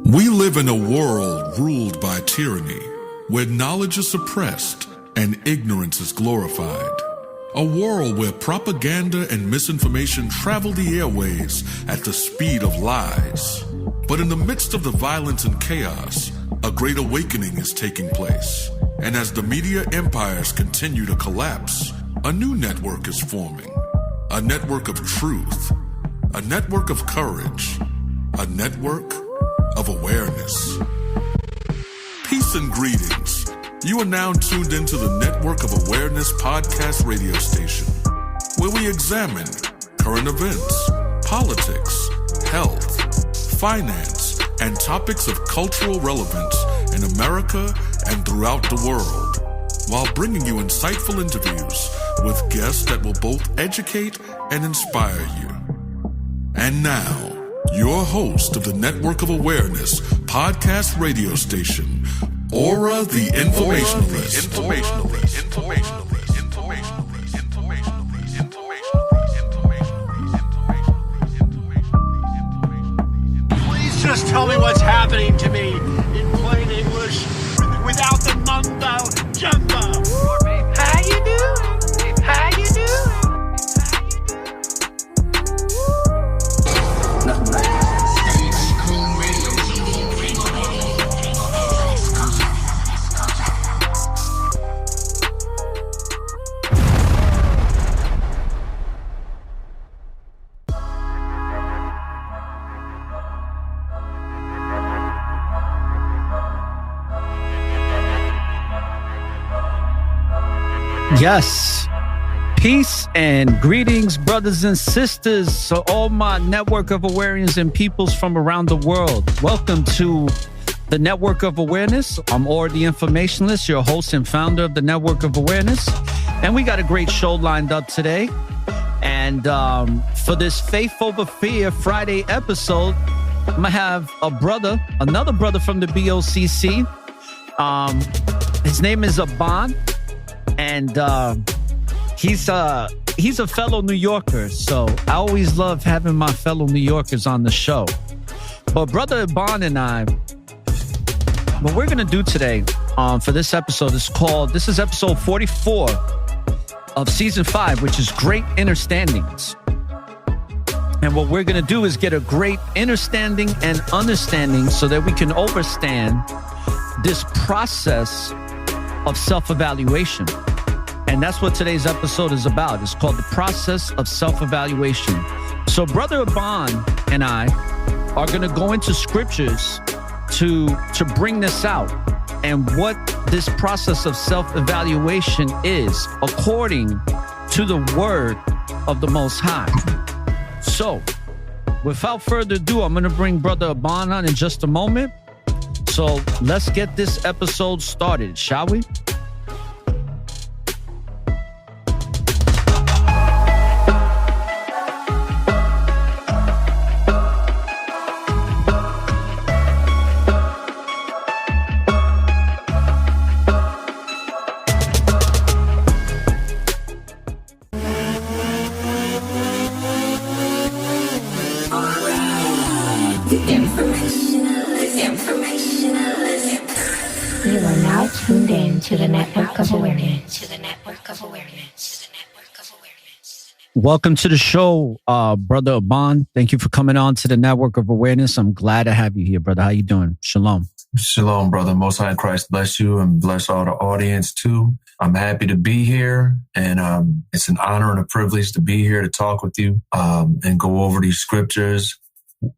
We live in a world ruled by tyranny, where knowledge is suppressed and ignorance is glorified. A world where propaganda and misinformation travel the airways at the speed of lies. But in the midst of the violence and chaos, a great awakening is taking place. And as the media empires continue to collapse, a new network is forming. A network of truth, a network of courage, a network of awareness. Peace and greetings. You are now tuned into the Network of Awareness podcast radio station, where we examine current events, politics, health, finance, and topics of cultural relevance in America and throughout the world, while bringing you insightful interviews with guests that will both educate and inspire you. And now, your host of the Network of Awareness podcast radio station, Aura the Informationalist. Please just tell me what's happening to me in plain English without the mumbo jumbo. How you doing? How you doing? Yes. Peace and greetings, brothers and sisters, so all my network of awareness and peoples from around the world. Welcome to the Network of Awareness. I'm Aura the Informationalist, your host and founder of the Network of Awareness. And we got a great show lined up today. And for this Faith Over Fear Friday episode, I'm going to have another brother from the BOCC. His name is Aban. And he's a fellow New Yorker, so I always love having my fellow New Yorkers on the show. But Brother Aban and I, what we're going to do today for this episode this is episode 44 of season 5, which is Great Understandings. And what we're going to do is get a great understanding and understanding so that we can understand this process of self-evaluation. And that's what today's episode is about. It's called the process of self-evaluation. So Brother Aban and I are going to go into scriptures to bring this out and what this process of self-evaluation is according to the word of the Most High. So without further ado, I'm going to bring Brother Aban on in just a moment. So let's get this episode started, shall we? You are now tuned in to the Network of Awareness. Welcome to the show, Brother Aban. Thank you for coming on to the Network of Awareness. I'm glad to have you here, brother. How you doing? Shalom. Shalom, brother. Most High Christ bless you and bless all the audience too. I'm happy to be here, and it's an honor and a privilege to be here to talk with you and go over these scriptures.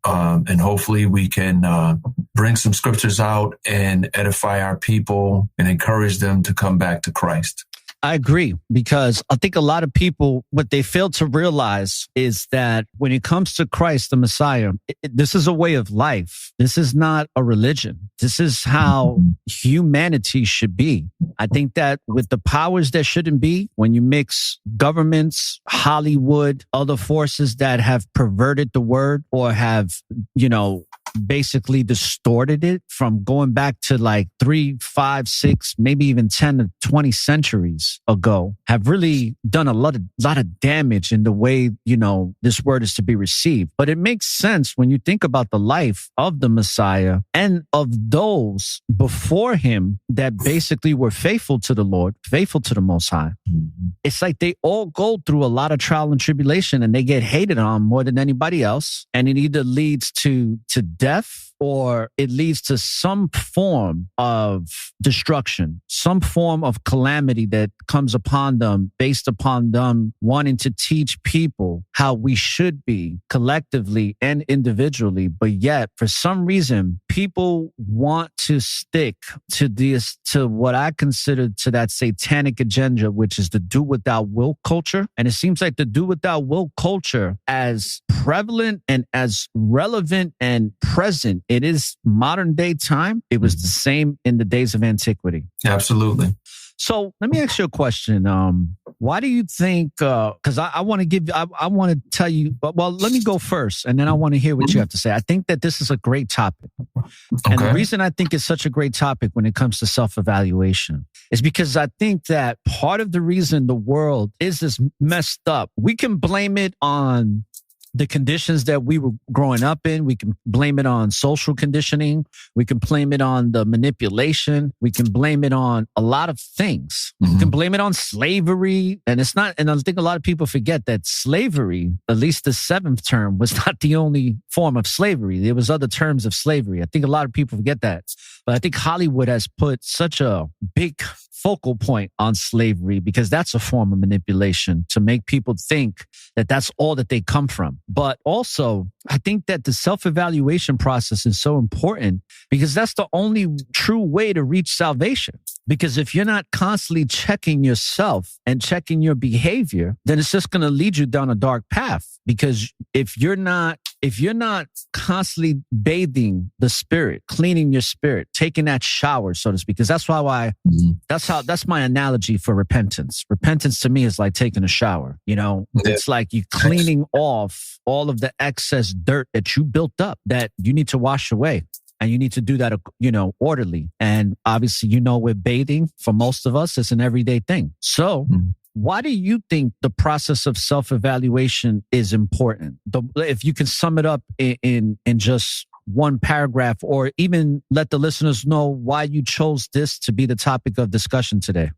And hopefully we can bring some scriptures out and edify our people and encourage them to come back to Christ. I agree, because I think a lot of people, what they fail to realize is that when it comes to Christ, the Messiah, this is a way of life. This is not a religion. This is how humanity should be. I think that with the powers that shouldn't be, when you mix governments, Hollywood, other forces that have perverted the word or have, basically distorted it from going back to like 3, 5, 6, maybe even 10 to 20 centuries ago have really done a lot of damage in the way, this word is to be received. But it makes sense when you think about the life of the Messiah and of those before him that basically were faithful to the Lord, faithful to the Most High. Mm-hmm. It's like they all go through a lot of trial and tribulation and they get hated on more than anybody else. And it either leads to death or it leads to some form of destruction, some form of calamity that comes upon them based upon them wanting to teach people how we should be collectively and individually. But yet, for some reason, people want to stick to what I consider to that satanic agenda, which is the do what thou wilt culture. And it seems like the do what thou wilt culture, as prevalent and as relevant and present it is modern day time, it was the same in the days of antiquity. Absolutely. So let me ask you a question. Why do you think, because I want to tell you, well, let me go first and then I want to hear what you have to say. I think that this is a great topic. And the reason I think it's such a great topic when it comes to self-evaluation is because I think that part of the reason the world is this messed up, we can blame it on the conditions that we were growing up in. We can blame it on social conditioning. We can blame it on the manipulation. We can blame it on a lot of things. We can blame it on slavery. And I think a lot of people forget that slavery, at least the seventh term, was not the only form of slavery. There was other terms of slavery. I think a lot of people forget that. But I think Hollywood has put such a big focal point on slavery because that's a form of manipulation to make people think that that's all that they come from. But also, I think that the self-evaluation process is so important because that's the only true way to reach salvation. Because if you're not constantly checking yourself and checking your behavior, then it's just going to lead you down a dark path. Because if you're not constantly bathing the spirit, cleaning your spirit, taking that shower, so to speak, because that's my analogy for repentance. Repentance to me is like taking a shower. It's like you cleaning off all of the excess dirt that you built up that you need to wash away. And you need to do that, orderly. And obviously, with bathing, for most of us, it's an everyday thing. So why do you think the process of self-evaluation is important? If you can sum it up in just one paragraph, or even let the listeners know why you chose this to be the topic of discussion today.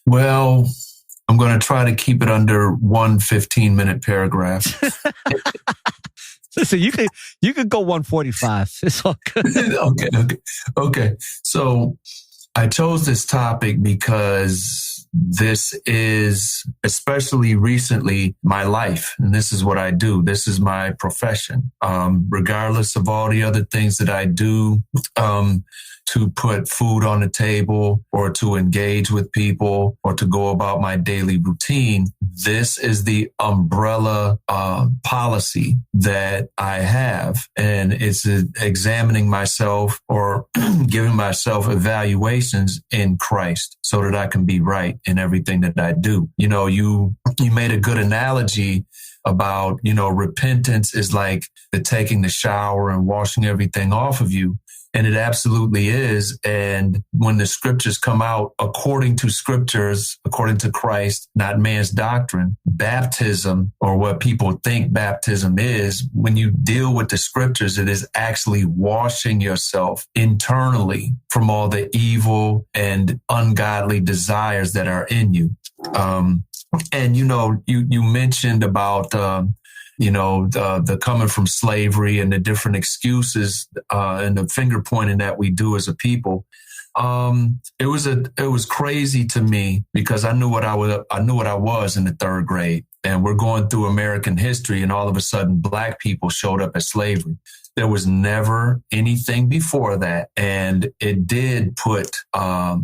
Well, I'm going to try to keep it under one 15-minute paragraph. Listen, you could go 145. It's all good. Okay. So I chose this topic because this is, especially recently, my life. And this is what I do. This is my profession. Regardless of all the other things that I do, to put food on the table or to engage with people or to go about my daily routine, this is the umbrella policy that I have. And it's examining myself or giving myself evaluations in Christ so that I can be right in everything that I do. You made a good analogy about, repentance is like the taking the shower and washing everything off of you. And it absolutely is. And when the scriptures come out, according to scriptures, according to Christ, not man's doctrine, baptism, or what people think baptism is, when you deal with the scriptures, it is actually washing yourself internally from all the evil and ungodly desires that are in you. And, you mentioned about, the coming from slavery and the different excuses and the finger pointing that we do as a people. It was crazy to me because I knew what I was in the third grade, and we're going through American history, and all of a sudden, Black people showed up as slavery. There was never anything before that, and it did put a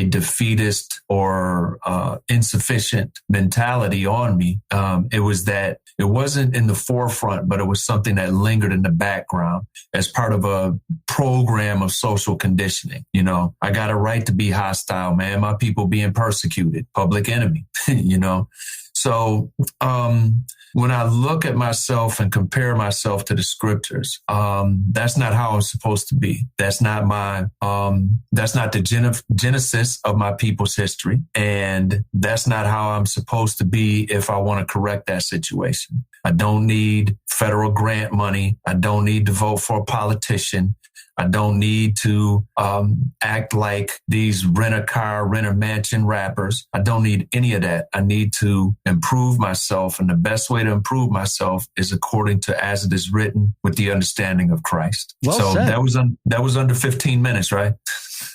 defeatist or insufficient mentality on me. It wasn't in the forefront, but it was something that lingered in the background as part of a program of social conditioning. I got a right to be hostile, man. My people being persecuted, public enemy, So when I look at myself and compare myself to the scriptures, that's not how I'm supposed to be. That's not the genesis of my people's history. And that's not how I'm supposed to be if I want to correct that situation. I don't need federal grant money. I don't need to vote for a politician. I don't need to act like these rent a car, rent a mansion rappers. I don't need any of that. I need to improve myself. And the best way to improve myself is according to as it is written with the understanding of Christ. Well so said. that was under 15 minutes, right?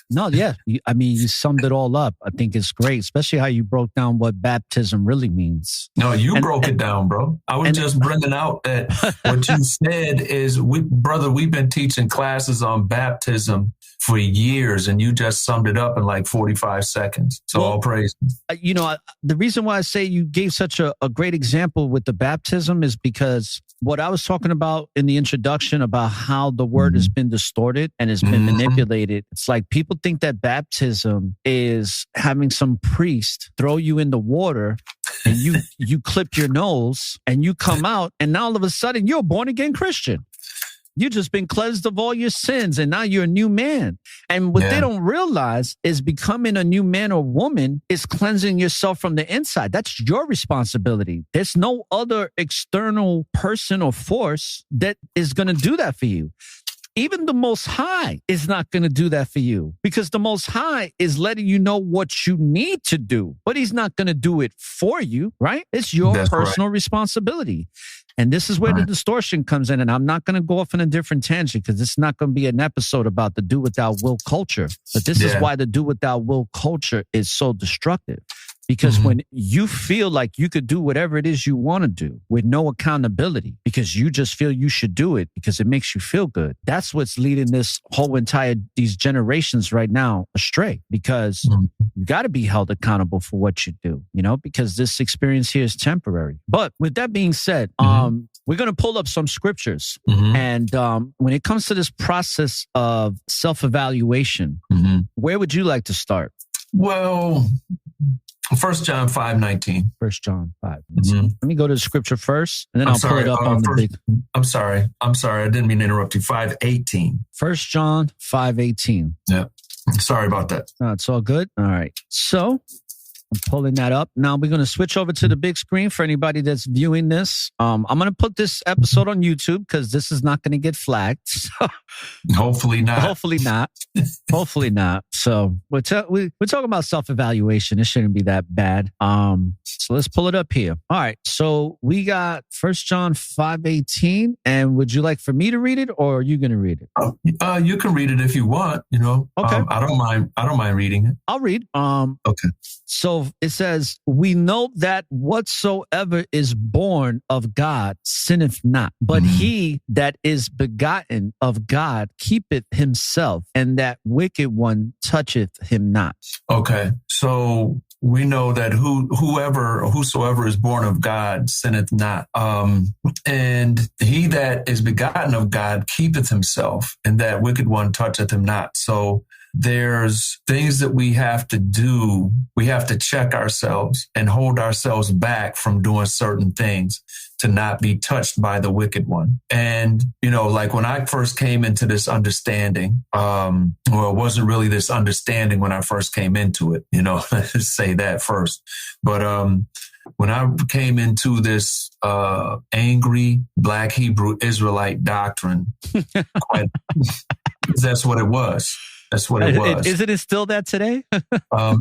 No, yeah. You summed it all up. I think it's great, especially how you broke down what baptism really means. No, you broke it down, bro. I was just bringing out that what you said is, we've been teaching classes on baptism for years, and you just summed it up in like 45 seconds. So all praise. The reason why I say you gave such a great example with the baptism is because what I was talking about in the introduction about how the word has been distorted and has been manipulated. It's like people think that baptism is having some priest throw you in the water and you clip your nose and you come out and now all of a sudden you're a born again Christian. You've just been cleansed of all your sins and now you're a new man. And what they don't realize is becoming a new man or woman is cleansing yourself from the inside. That's your responsibility. There's no other external person or force that is going to do that for you. Even the Most High is not going to do that for you because the Most High is letting you know what you need to do, but he's not going to do it for you, right? It's your personal responsibility. And this is where the distortion comes in. And I'm not going to go off on a different tangent because it's not going to be an episode about the do without will culture. But this is why the do without will culture is so destructive. Because when you feel like you could do whatever it is you want to do with no accountability because you just feel you should do it because it makes you feel good, that's what's leading these generations right now astray because you got to be held accountable for what you do, because this experience here is temporary. But with that being said, we're going to pull up some scriptures. And when it comes to this process of self-evaluation, where would you like to start? Well, 1 John 5:19. 1 John 5. Let me go to the scripture first, and then I'll pull it up on the big. I'm sorry. I didn't mean to interrupt you. 5:18. 1 John 5:18. Yeah. Sorry about that. No, it's all good. All right. So I'm pulling that up. Now we're going to switch over to the big screen for anybody that's viewing this. I'm going to put this episode on YouTube because this is not going to get flagged. So, hopefully not. Hopefully not. Hopefully not. So we're talking about self-evaluation. It shouldn't be that bad. So let's pull it up here. All right. So we got 1 John 5:18. And would you like for me to read it or are you going to read it? You can read it if you want, Okay. I don't mind reading it. I'll read. Okay. So it says, we know that whatsoever is born of God sinneth not, but he that is begotten of God keepeth himself, and that wicked one toucheth him not. Okay. So we know that whosoever is born of God sinneth not. And he that is begotten of God keepeth himself, and that wicked one toucheth him not. So there's things that we have to do. We have to check ourselves and hold ourselves back from doing certain things to not be touched by the wicked one. And, like when I first came into this understanding, it wasn't really this understanding when I first came into it, let's say that first. But when I came into this angry Black Hebrew Israelite doctrine, that's what it was. That's what it was. Isn't it still that today?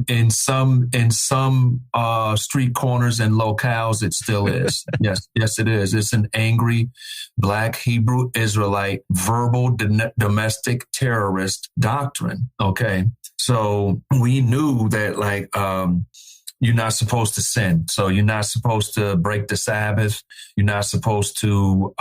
In some street corners and locales, it still is. Yes, it is. It's an angry Black Hebrew Israelite verbal domestic terrorist doctrine. Okay, so we knew that you're not supposed to sin. So you're not supposed to break the Sabbath. You're not supposed to,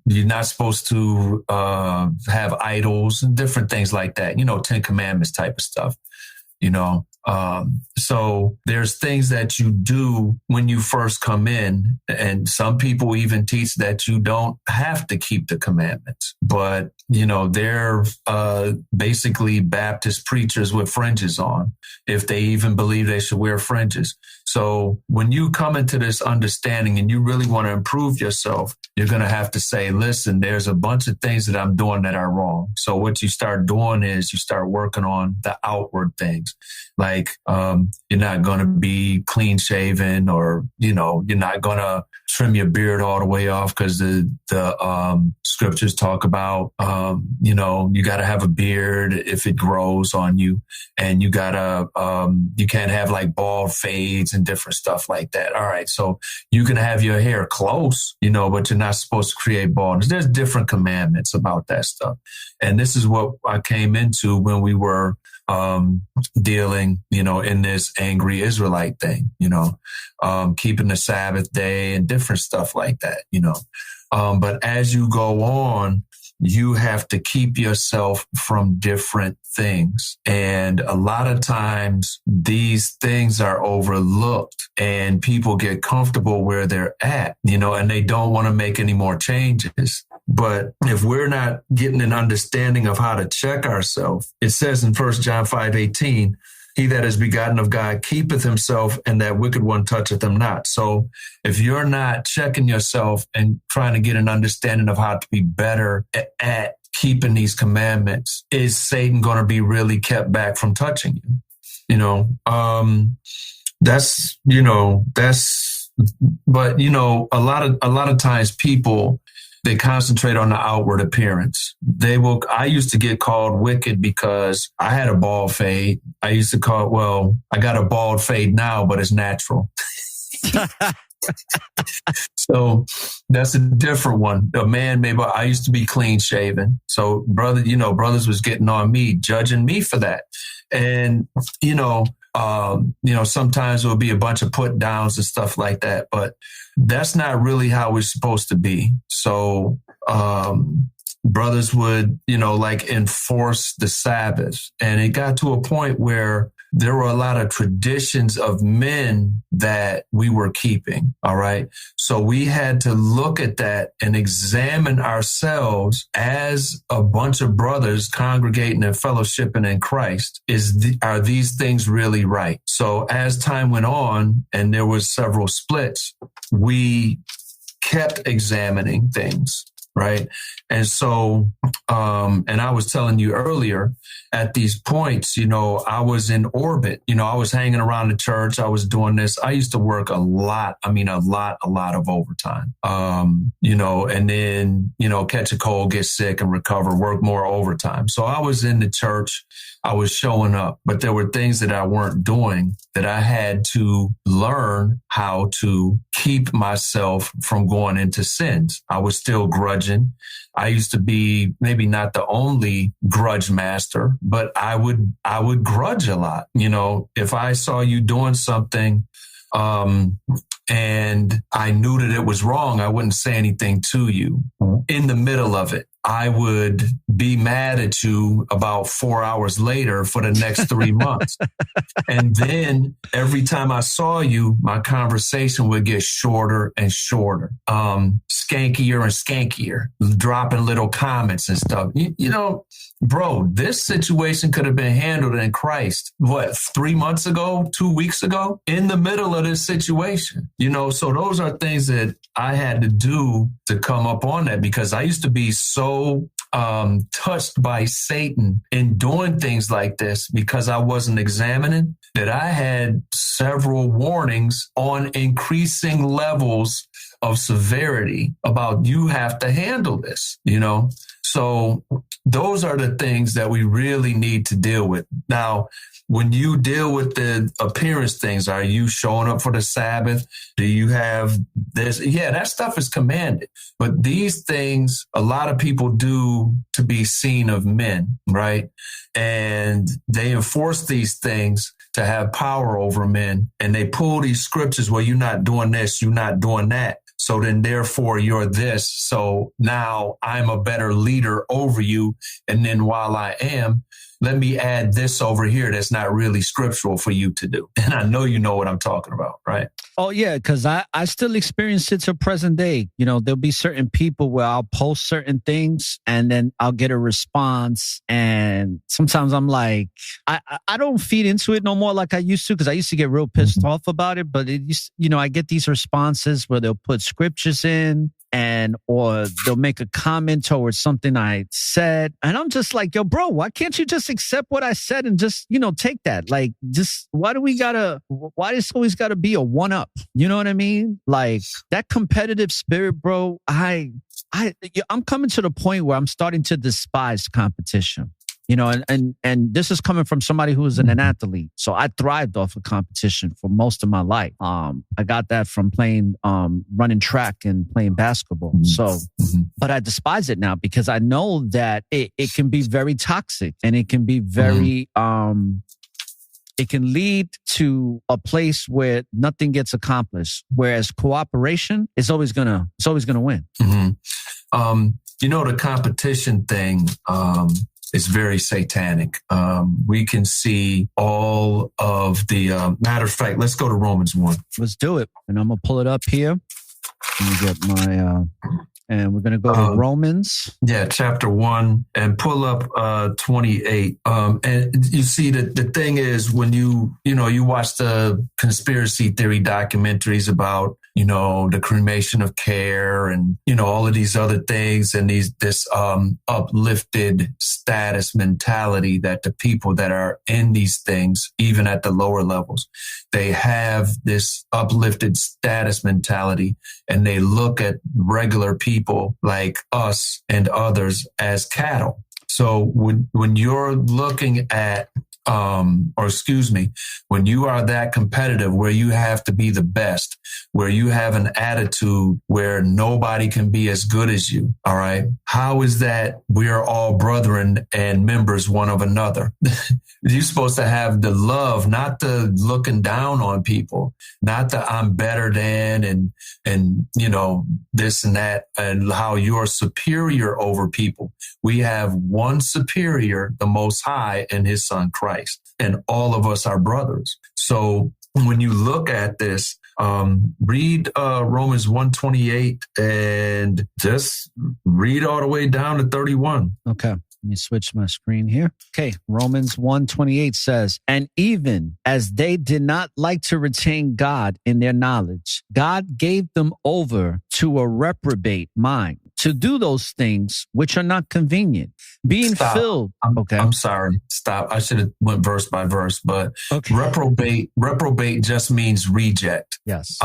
you're not supposed to have idols and different things like that, 10 Commandments type of stuff, So there's things that you do when you first come in, and some people even teach that you don't have to keep the commandments, but they're basically Baptist preachers with fringes on, if they even believe they should wear fringes. So when you come into this understanding and you really want to improve yourself, you're going to have to say, listen, there's a bunch of things that I'm doing that are wrong. So what you start doing is you start working on the outward things. Like, you're not going to be clean shaven, or, you're not going to trim your beard all the way off, because the scriptures talk about, you got to have a beard if it grows on you, and you can't have like bald fades and different stuff like that. All right. So you can have your hair close, but you're not supposed to create baldness. There's different commandments about that stuff. And this is what I came into when we were dealing, in this angry Israelite thing, keeping the Sabbath day and different stuff like that, but as you go on, you have to keep yourself from different things. And a lot of times these things are overlooked and people get comfortable where they're at, and they don't want to make any more changes. But if we're not getting an understanding of how to check ourselves, it says in 1 John 5:18, he that is begotten of God keepeth himself, and that wicked one toucheth him not. So if you're not checking yourself and trying to get an understanding of how to be better at keeping these commandments, is Satan going to be really kept back from touching you? But a lot of times people, they concentrate on the outward appearance. I used to get called wicked because I had a bald fade. I used to I got a bald fade now, but it's natural. So that's a different one. A man, maybe I used to be clean shaven. So brothers was getting on me, judging me for that. And, sometimes it would be a bunch of put downs and stuff like that, but that's not really how we're supposed to be. So, brothers would, enforce the Sabbath. And it got to a point where there were a lot of traditions of men that we were keeping. All right. So we had to look at that and examine ourselves as a bunch of brothers congregating and fellowshipping in Christ. Are these things really right? So as time went on and there was several splits, we kept examining things. Right. And so, and I was telling you earlier, at these points, I was in orbit, I was hanging around the church. I was doing this. I used to work a lot of overtime, and then, catch a cold, get sick and recover, work more overtime. So I was in the church. I was showing up, but there were things that I weren't doing that I had to learn how to keep myself from going into sins. I was still grudging. I used to be maybe not the only grudge master, but I would grudge a lot. If I saw you doing something, and I knew that it was wrong, I wouldn't say anything to you. In the middle of it, I would be mad at you about 4 hours later for the next 3 months. And then every time I saw you, my conversation would get shorter and shorter, skankier and skankier, dropping little comments and stuff. Bro, this situation could have been handled in Christ, 3 months ago, 2 weeks ago, in the middle of this situation. So those are things that I had to do to come up on that, because I used to be so touched by Satan in doing things like this because I wasn't examining, that I had several warnings on increasing levels of severity about you have to handle this, So those are the things that we really need to deal with. Now, when you deal with the appearance things, are you showing up for the Sabbath? Do you have this? Yeah, that stuff is commanded. But these things, a lot of people do to be seen of men, right? And they enforce these things to have power over men. And they pull these scriptures where you're not doing this, you're not doing that. So then therefore you're this. So now I'm a better leader over you. And then while I am, let me add this over here that's not really scriptural for you to do. And I know you know what I'm talking about, right? Oh, yeah, because I still experience it till present day. You know, there'll be certain people where I'll post certain things and then I'll get a response. And sometimes I'm like, I don't feed into it no more like I used to, because I used to get real pissed off about it. But it used, you know, I get these responses where they'll put scriptures in, or they'll make a comment towards something I said. And I'm just like, yo, bro, why can't you just accept what I said and just, you know, take that? Like, just why does always gotta be a one up? You know what I mean? Like that competitive spirit, bro, I'm coming to the point where I'm starting to despise competition. You know, and this is coming from somebody who was an athlete. So I thrived off of competition for most of my life. I got that from playing, running track and playing basketball. So, but I despise it now because I know that it can be very toxic and it can be very, it can lead to a place where nothing gets accomplished. Whereas cooperation is always gonna win. You know, the competition thing, is very satanic. We can see all of the, matter of fact, let's go to Romans 1. Let's do it. And I'm going to pull it up here. Let me get my, and we're going to go to Romans. Yeah, chapter 1 and pull up 28. And you see that the thing is when you watch the conspiracy theory documentaries about, you know, the cremation of care and, you know, all of these other things and this uplifted status mentality that the people that are in these things, even at the lower levels, they have this uplifted status mentality and they look at regular people like us and others as cattle. So when you're looking at when you are that competitive where you have to be the best, where you have an attitude where nobody can be as good as you, all right? How is that we are all brethren and members one of another? You're supposed to have the love, not the looking down on people, not the I'm better than and you know, this and that, and how you're superior over people. We have one superior, the Most High, and his son Christ. And all of us are brothers. So when you look at this, read Romans 1:28 and just read all the way down to 31. Okay. Let me switch my screen here. Okay. Romans 1:28 says, and even as they did not like to retain God in their knowledge, God gave them over to a reprobate mind to do those things which are not convenient, being filled. I'm sorry. Stop. I should have went verse by verse, but reprobate just means reject. Yes.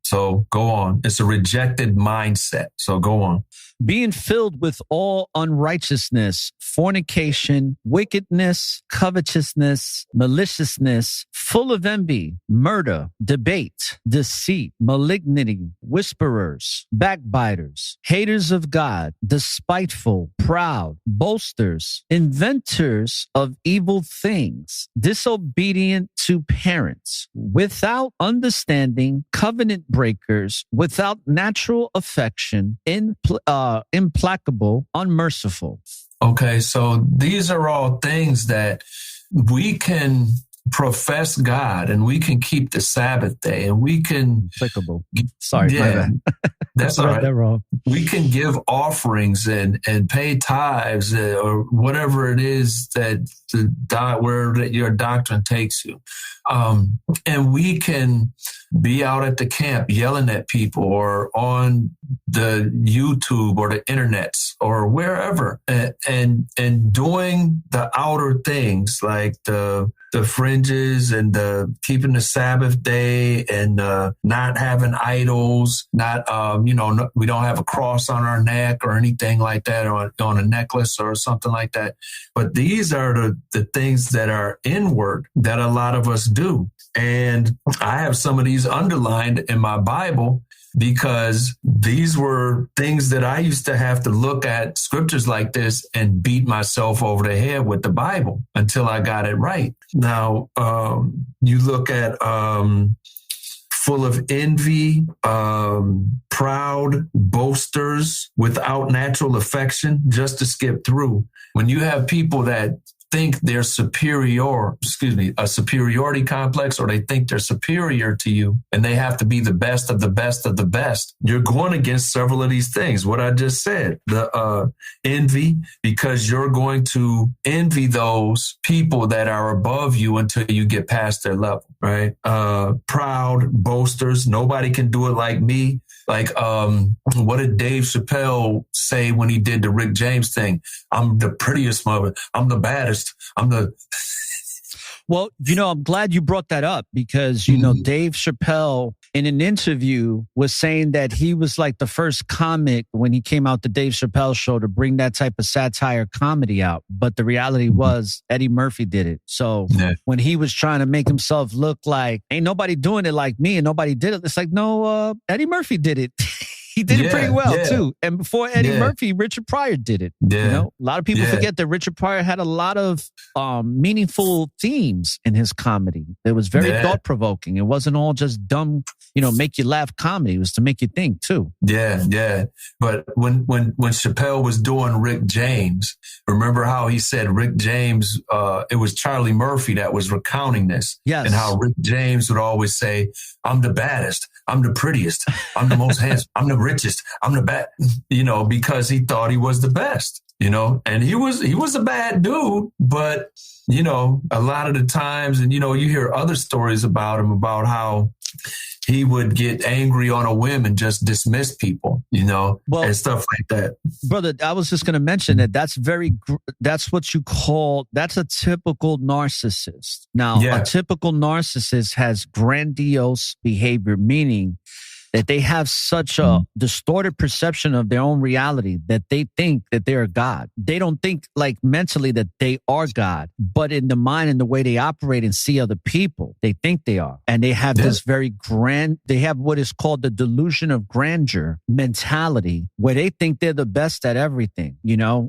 So go on. It's a rejected mindset. So go on. Being filled with all unrighteousness, fornication, wickedness, covetousness, maliciousness, full of envy, murder, debate, deceit, malignity, whisperers, backbiters, haters of God, despiteful, proud, boasters, inventors of evil things, disobedient to parents, without understanding, covenant breakers, without natural affection, implacable, unmerciful. Okay, so these are all things that we can profess God and we can keep the Sabbath day and we can... Applicable. Sorry, my bad. That's all right. That wrong. We can give offerings and pay tithes or whatever it is that where your doctrine takes you. And we can be out at the camp yelling at people or on the YouTube or the internets or wherever and doing the outer things like the fringes and the keeping the Sabbath day and not having idols, not we don't have a cross on our neck or anything like that or on a necklace or something like that. But these are the things that are inward that a lot of us do. And I have some of these underlined in my Bible because these were things that I used to have to look at scriptures like this and beat myself over the head with the Bible until I got it right. Now, you look at 1 full of envy, proud, boasters, without natural affection, just to skip through. When you have people that think they're a superiority complex, or they think they're superior to you and they have to be the best of the best of the best, you're going against several of these things. What I just said, the envy, because you're going to envy those people that are above you until you get past their level, right? Proud, boasters, nobody can do it like me. Like, what did Dave Chappelle say when he did the Rick James thing? I'm the prettiest mother. I'm the baddest. Well, I'm glad you brought that up because, Dave Chappelle in an interview was saying that he was like the first comic when he came out the Dave Chappelle show to bring that type of satire comedy out. But the reality was Eddie Murphy did it. So when he was trying to make himself look like ain't nobody doing it like me and nobody did it, it's like, no, Eddie Murphy did it. He did it pretty well, too. And before Eddie Murphy, Richard Pryor did it. A lot of people forget that Richard Pryor had a lot of meaningful themes in his comedy. It was very thought-provoking. It wasn't all just dumb, make you laugh comedy. It was to make you think, too. Yeah. But when Chappelle was doing Rick James, remember how he said Rick James, it was Charlie Murphy that was recounting this. Yes. And how Rick James would always say, I'm the baddest. I'm the prettiest. I'm the most handsome. I'm the richest. I'm the best, because he thought he was the best, and he was a bad dude, but, a lot of the times, and, you hear other stories about him, about how he would get angry on a whim and just dismiss people, and stuff like that. Brother, I was just going to mention that that's what you call, that's a typical narcissist. Now, a typical narcissist has grandiose behavior, meaning that they have such a distorted perception of their own reality that they think that they are God. They don't think like mentally that they are God, but in the mind and the way they operate and see other people, they think they are. And they have this they have what is called the delusion of grandeur mentality, where they think they're the best at everything,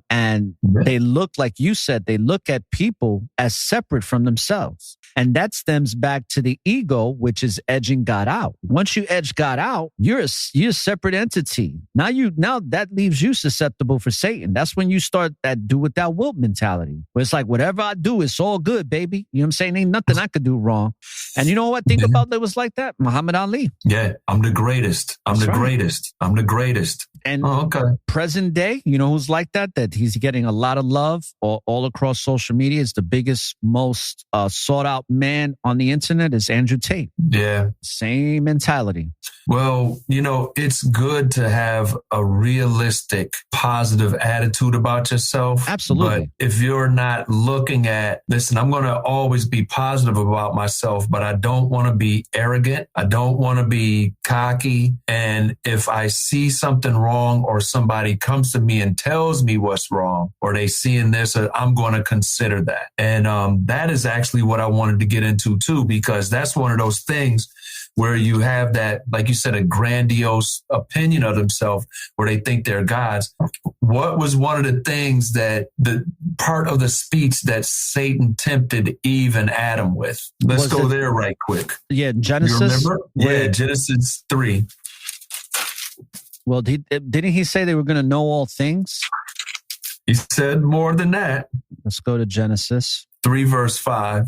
and they look, like you said, they look at people as separate from themselves. And that stems back to the ego, which is edging God out. Once you edge God out, you're a separate entity. Now that leaves you susceptible for Satan. That's when you start that do without wilt mentality, where it's like, whatever I do, it's all good, baby. You know what I'm saying? Ain't nothing I could do wrong. And you know what I think about that was like that? Muhammad Ali. Yeah, I'm the greatest. I'm the greatest. I'm the greatest. And present day, who's like that he's getting a lot of love all across social media. Is the biggest, most sought out man on the internet is Andrew Tate. Yeah. Same mentality. Well, it's good to have a realistic, positive attitude about yourself. Absolutely. But if you're not looking at, listen, I'm going to always be positive about myself, but I don't want to be arrogant. I don't want to be cocky. And if I see something wrong, or somebody comes to me and tells me what's wrong, or they see in this, I'm going to consider that. And that is actually what I wanted to get into too, because that's one of those things where you have that, like you said, a grandiose opinion of themselves, where they think they're gods. What was one of the things that the part of the speech that Satan tempted Eve and Adam with? Let's go there right quick. Yeah, Genesis. You remember? Yeah, Genesis 3. Well, didn't he say they were going to know all things? He said more than that. Let's go to Genesis 3, verse 5.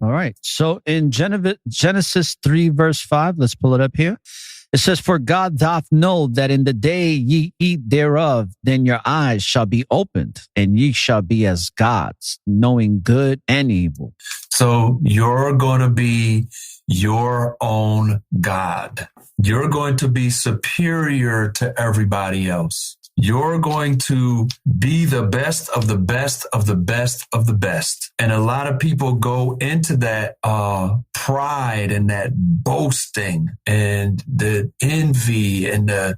All right. So in Genesis 3, verse 5, let's pull it up here. It says, for God doth know that in the day ye eat thereof, then your eyes shall be opened, and ye shall be as gods, knowing good and evil. So you're going to be your own God. You're going to be superior to everybody else. You're going to be the best of the best of the best of the best. And a lot of people go into that pride and that boasting and the envy and the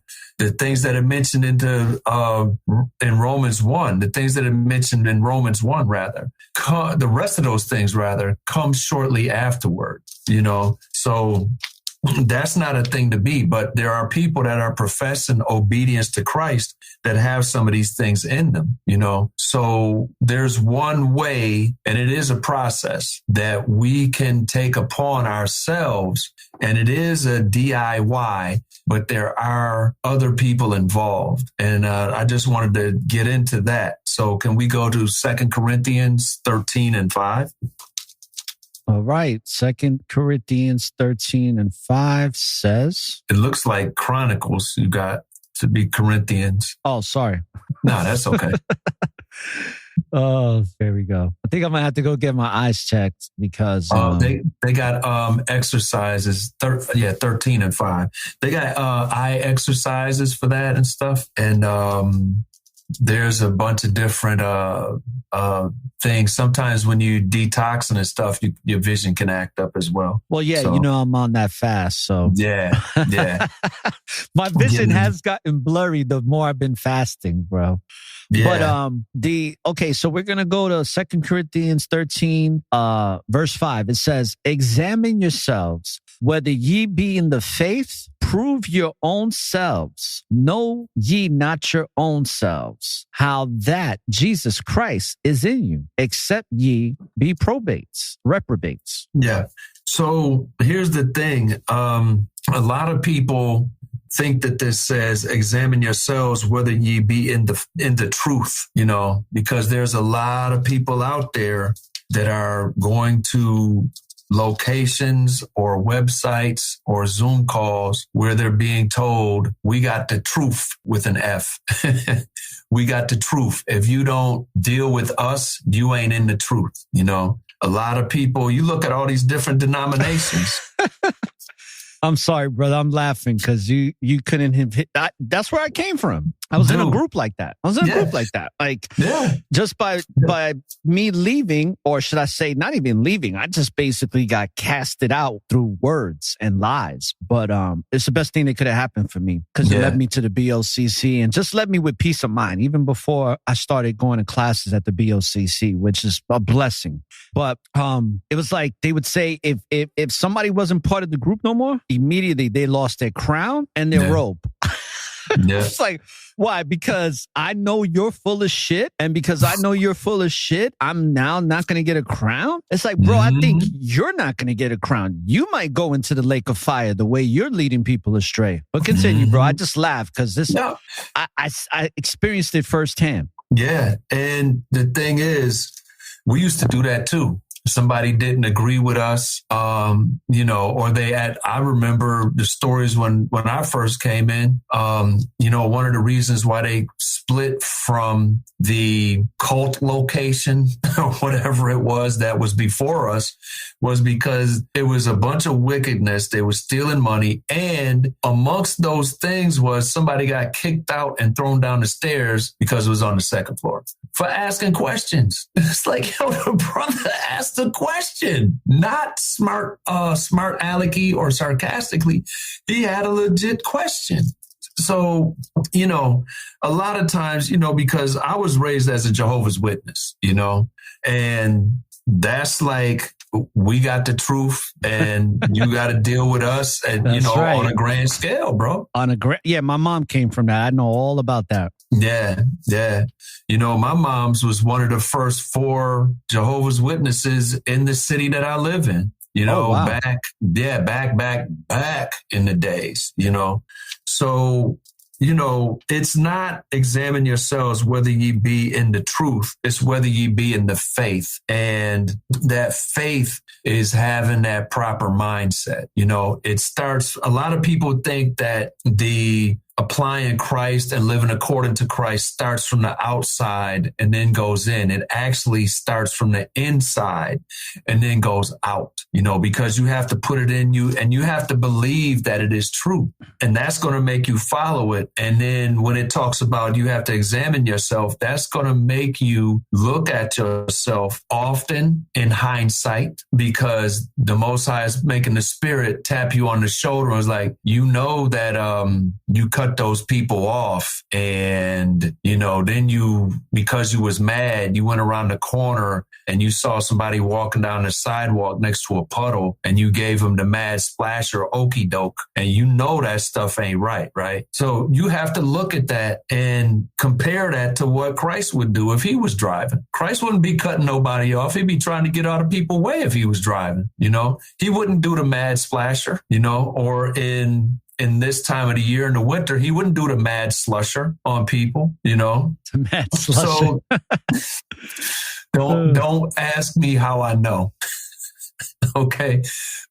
things that are mentioned in Romans 1, the things that are mentioned in Romans 1, rather. The rest of those things, rather, come shortly afterward, So that's not a thing to be. But there are people that are professing obedience to Christ that have some of these things in them, you know. So there's one way, and it is a process that we can take upon ourselves, and it is a DIY, but there are other people involved. And I just wanted to get into that. So can we go to 2 Corinthians 13:5? All right. 2 Corinthians 13:5 says. It looks like Chronicles. You got to be Corinthians. Oh, sorry. No, that's okay. Oh, there we go. I think I'm gonna have to go get my eyes checked because they got exercises. 13:5. They got eye exercises for that and stuff. And there's a bunch of different things. Sometimes when you detoxing and stuff, your vision can act up as well. Well, yeah, so, I'm on that fast. So yeah. My vision has gotten blurry the more I've been fasting, bro. Yeah. But so we're gonna go to 2 Corinthians 13, verse 5. It says, "Examine yourselves whether ye be in the faith. Prove your own selves. Know ye not your own selves, how that Jesus Christ is in you, except ye be reprobates." Yeah. So here's the thing. A lot of people think that this says, examine yourselves whether ye be in the truth, you know, because there's a lot of people out there that are going to locations or websites or Zoom calls where they're being told, we got the truth with an F. We got the truth. If you don't deal with us, you ain't in the truth. You know, a lot of people, you look at all these different denominations. I'm sorry, brother. I'm laughing because you couldn't have hit. That's where I came from. I was in a group like that. Just by me leaving, or should I say not even leaving, I just basically got casted out through words and lies. But it's the best thing that could have happened for me because it led me to the BOCC and just led me with peace of mind, even before I started going to classes at the BOCC, which is a blessing. But it was like they would say if somebody wasn't part of the group no more, immediately they lost their crown and their robe. It's like, why? Because I know you're full of shit. And because I know you're full of shit, I'm now not going to get a crown. It's like, bro, I think you're not going to get a crown. You might go into the lake of fire the way you're leading people astray. But continue, bro. I just laugh because I experienced it firsthand. Yeah. And the thing is, we used to do that too. Somebody didn't agree with us, or I remember the stories when I first came in, one of the reasons why they split from the cult location or whatever it was that was before us was because it was a bunch of wickedness. They were stealing money. And amongst those things was somebody got kicked out and thrown down the stairs because it was on the second floor for asking questions. It's like, yo, the brother asked a question, not smart alecky or sarcastically. He had a legit question. So, a lot of times, because I was raised as a Jehovah's Witness, and that's like, we got the truth and you got to deal with us and, right. On a grand scale, bro. My mom came from that. I know all about that. Yeah. My mom's was one of the first 4 Jehovah's Witnesses in the city that I live in, back in the days, So, it's not examine yourselves whether ye be in the truth. It's whether ye be in the faith. And that faith is having that proper mindset. It starts, a lot of people think that the applying Christ and living according to Christ starts from the outside and then goes in. It actually starts from the inside and then goes out, because you have to put it in you and you have to believe that it is true. And that's going to make you follow it. And then when it talks about you have to examine yourself, that's going to make you look at yourself often in hindsight, because the Most High is making the Spirit tap you on the shoulder and is like, that you cut cut those people off. And, then because you was mad, you went around the corner and you saw somebody walking down the sidewalk next to a puddle and you gave them the mad splash or okey doke. And that stuff ain't right, right? So you have to look at that and compare that to what Christ would do if he was driving. Christ wouldn't be cutting nobody off. He'd be trying to get out of people's way if he was driving, He wouldn't do the mad splasher, or in this time of the year in the winter, he wouldn't do the mad slusher on people, The mad slusher. So don't ask me how I know. Okay.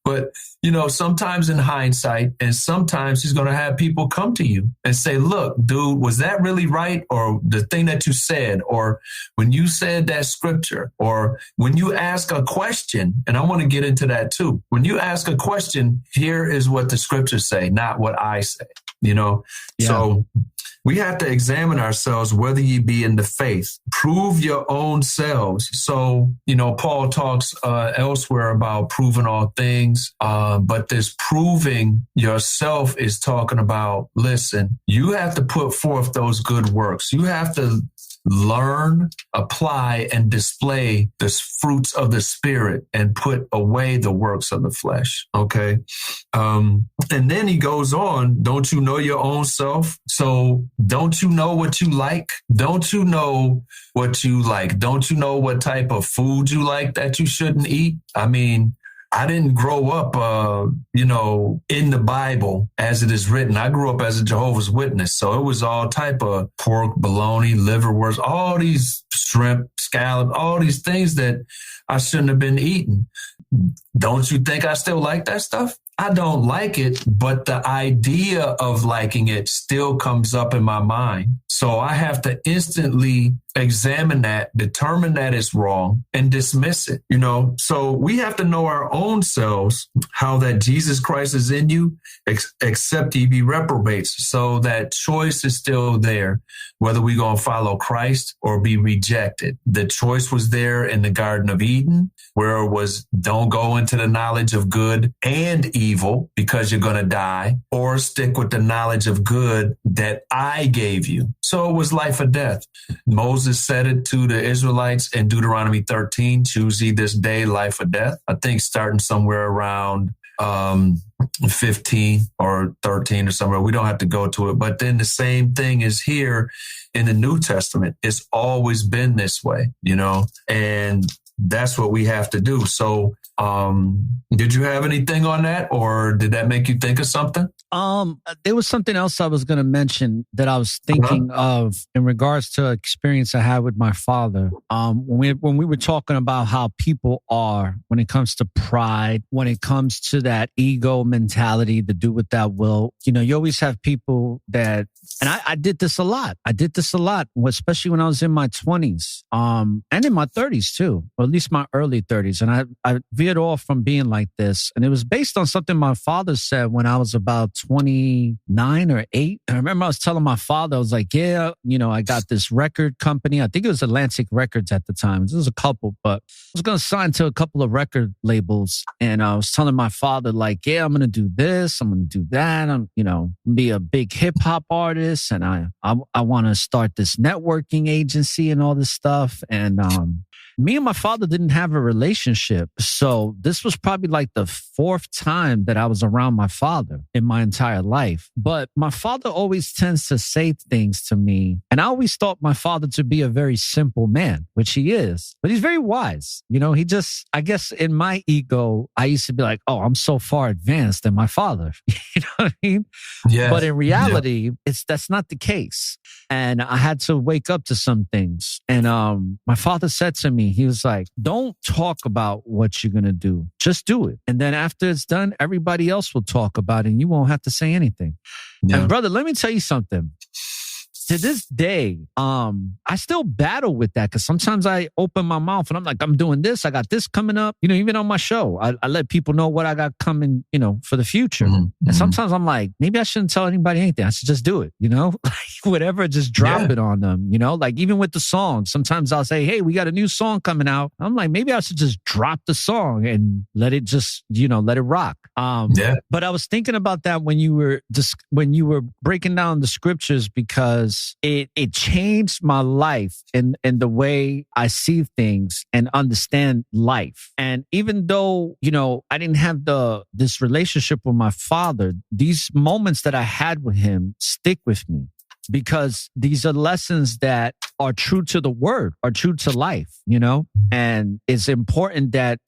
But, sometimes in hindsight, and sometimes he's going to have people come to you and say, look, dude, was that really right? Or the thing that you said, or when you said that scripture, or when you ask a question, and I want to get into that too. When you ask a question, here is what the scriptures say, not what I say, Yeah. So we have to examine ourselves, whether ye be in the faith. Prove your own selves. So, Paul talks elsewhere about proving all things. But this proving yourself is talking about, listen, you have to put forth those good works. You have to learn, apply, and display the fruits of the Spirit and put away the works of the flesh. Okay. And then he goes on, don't you know your own self? So don't you know what you like? Don't you know what you like? Don't you know what type of food you like that you shouldn't eat? I mean, I didn't grow up, in the Bible as it is written. I grew up as a Jehovah's Witness. So it was all type of pork, bologna, liverwurst, all these shrimp, scallop, all these things that I shouldn't have been eating. Don't you think I still like that stuff? I don't like it, but the idea of liking it still comes up in my mind. So I have to instantly examine that, determine that it's wrong, and dismiss it, So we have to know our own selves, how that Jesus Christ is in you, except ye be reprobates. So that choice is still there, whether we're going to follow Christ or be rejected. The choice was there in the Garden of Eden, where it was don't go into the knowledge of good and evil because you're going to die, or stick with the knowledge of good that I gave you. So it was life or death. Moses said it to the Israelites in Deuteronomy 13, choose ye this day life or death. I think starting somewhere around 15 or 13 or somewhere. We don't have to go to it. But then the same thing is here in the New Testament. It's always been this way, and that's what we have to do. So did you have anything on that, or did that make you think of something? There was something else I was going to mention that I was thinking of in regards to an experience I had with my father. When we were talking about how people are when it comes to pride, when it comes to that ego mentality, the do with that will, you always have people that, and I did this a lot. Especially when I was in my 20s, and in my 30s too, or at least my early 30s. And I veered off from being like this. And it was based on something my father said when I was about 29 or 8. And I remember I was telling my father, I was like, yeah, I got this record company. I think it was Atlantic Records at the time. There was a couple, but I was going to sign to a couple of record labels. And I was telling my father, like, yeah, I'm going to do this. I'm going to do that. I'm, be a big hip hop artist. And I want to start this networking agency and all this stuff. And, me and my father didn't have a relationship. So this was probably like the 4th time that I was around my father in my entire life. But my father always tends to say things to me. And I always thought my father to be a very simple man, which he is. But he's very wise. He just, I guess in my ego, I used to be like, oh, I'm so far advanced than my father. You know what I mean? Yeah. But in reality, that's not the case. And I had to wake up to some things. And my father said to me, he was like, don't talk about what you're going to do. Just do it. And then after it's done, everybody else will talk about it and you won't have to say anything. Yeah. And brother, let me tell you something. to this day, I still battle with that because sometimes I open my mouth and I'm like, I'm doing this. I got this coming up. You know, even on my show, I let people know what I got coming, you know, for the future. And sometimes I'm like, maybe I shouldn't tell anybody anything. I should just do it, you know, like whatever, just drop it on them, you know, like even with the song, sometimes I'll say, hey, we got a new song coming out. I'm like, maybe I should just drop the song and let it just, you know, let it rock. But I was thinking about that when you were breaking down the scriptures, because it changed my life and the way I see things and understand life. And even though, you know, I didn't have this relationship with my father, these moments that I had with him stick with me, because these are lessons that are true to the word, are true to life, you know? And it's important that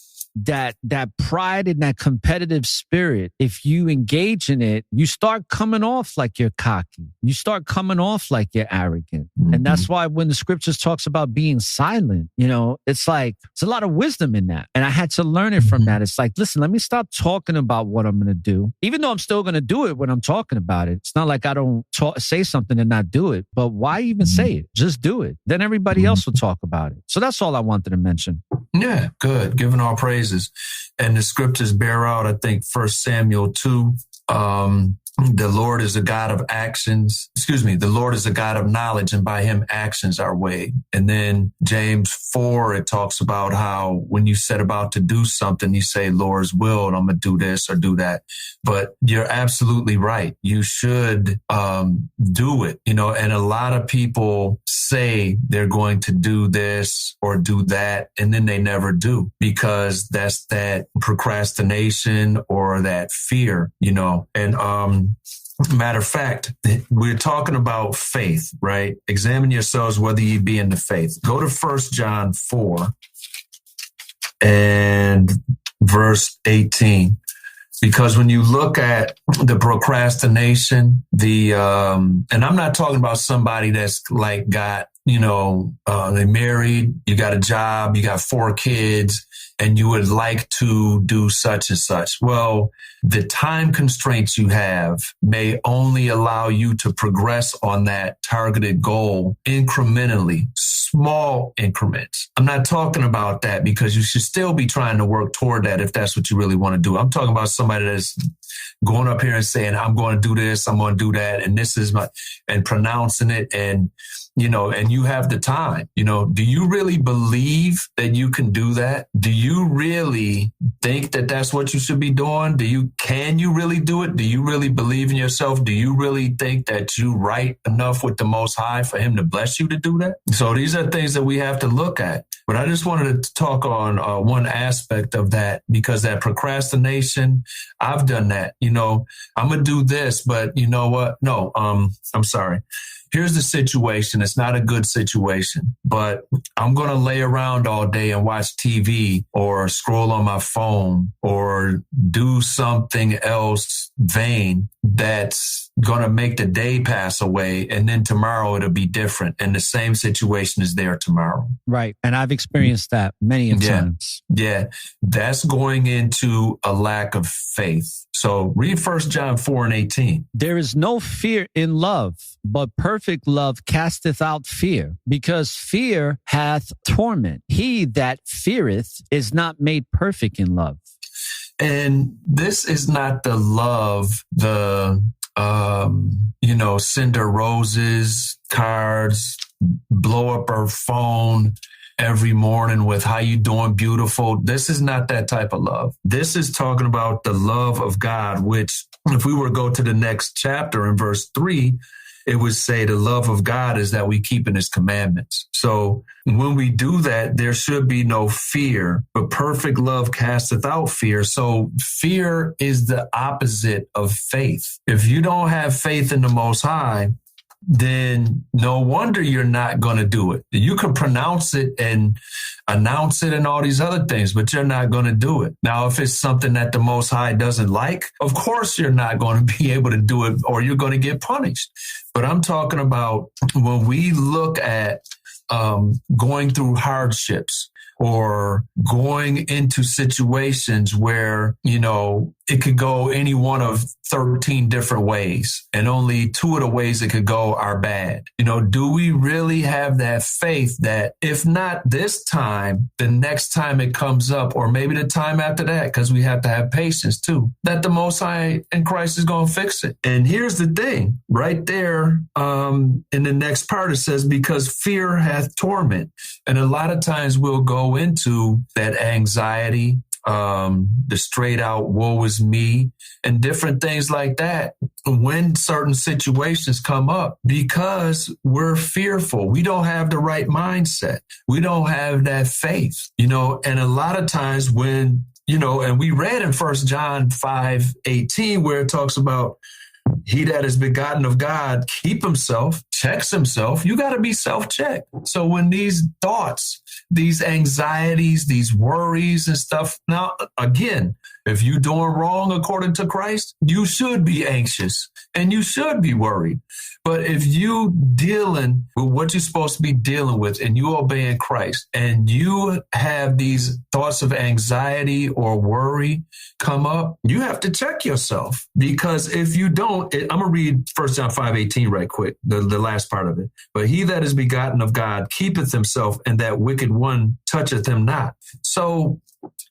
pride and that competitive spirit, if you engage in it, you start coming off like you're cocky. You start coming off like you're arrogant. And that's why when the scriptures talks about being silent, you know, it's like, it's a lot of wisdom in that. And I had to learn it from that. It's like, listen, let me stop talking about what I'm going to do, even though I'm still going to do it when I'm talking about it. It's not like I don't say something and not do it, but why even say it? Just do it. Then everybody else will talk about it. So that's all I wanted to mention. Yeah, good. Giving all praises. And the scriptures bear out, I think, 1 Samuel 2, the Lord is a God of actions. The Lord is a God of knowledge, and by him actions are weighed. And then James 4, it talks about how when you set about to do something, you say, Lord's will, and I'm going to do this or do that. But you're absolutely right. You should do it, you know, and a lot of people say they're going to do this or do that, and then they never do, because that's that procrastination or that fear, you know. And matter of fact, we're talking about faith, right? Examine yourselves whether ye be in the faith. Go to 1 John 4 and verse 18. Because when you look at the procrastination, and I'm not talking about somebody that's like got, you know, they married, you got a job, you got 4 kids, and you would like to do such and such. Well, the time constraints you have may only allow you to progress on that targeted goal incrementally, small increments. I'm not talking about that, because you should still be trying to work toward that if that's what you really want to do. I'm talking about somebody that's going up here and saying, I'm going to do this, I'm going to do that, and this is and pronouncing it, and, you know, and you have the time, you know. Do you really believe that you can do that? Do you really think that that's what you should be doing? Can you really do it? Do you really believe in yourself? Do you really think that you right enough with the Most High for him to bless you to do that? So these are things that we have to look at. But I just wanted to talk on one aspect of that, because that procrastination, I've done that. You know, I'm going to do this, but you know what? No, I'm sorry. Here's the situation. It's not a good situation, but I'm going to lay around all day and watch TV or scroll on my phone or do something else vain that's going to make the day pass away. And then tomorrow it'll be different. And the same situation is there tomorrow. Right. And I've experienced that many times. Yeah. That's going into a lack of faith. So read 1 John 4 and 18. There is no fear in love, but perfect love casteth out fear, because fear hath torment. He that feareth is not made perfect in love. And this is not the love, send her roses, cards, blow up her phone every morning with how you doing, beautiful. This is not that type of love. This is talking about the love of God, which if we were to go to the next chapter in verse 3, it would say the love of God is that we keep in his commandments. So when we do that, there should be no fear, but perfect love casteth out fear. So fear is the opposite of faith. If you don't have faith in the Most High, then no wonder you're not going to do it. You can pronounce it and announce it and all these other things, but you're not going to do it. Now, if it's something that the Most High doesn't like, of course you're not going to be able to do it, or you're going to get punished. But I'm talking about when we look at going through hardships or going into situations where, it could go any one of 13 different ways, and only 2 of the ways it could go are bad. Do we really have that faith that if not this time, the next time it comes up, or maybe the time after that, because we have to have patience too, that the Most High in Christ is going to fix it? And here's the thing right there, in the next part, it says, because fear hath torment. And a lot of times we'll go into that anxiety, the straight out woe is me, and different things like that when certain situations come up, because we're fearful. We don't have the right mindset. We don't have that faith, and a lot of times when, and we read in 1 John 5:18, where it talks about he that is begotten of God keep himself, checks himself. You got to be self-checked. So when these thoughts, these anxieties, these worries and stuff, now, again, if you're doing wrong according to Christ, you should be anxious and you should be worried. But if you dealing with what you're supposed to be dealing with and you obeying Christ, and you have these thoughts of anxiety or worry come up, you have to check yourself. Because if you don't, I'm going to read 1 John 5:18 right quick, the last part of it. But he that is begotten of God keepeth himself, and that wicked one toucheth him not. So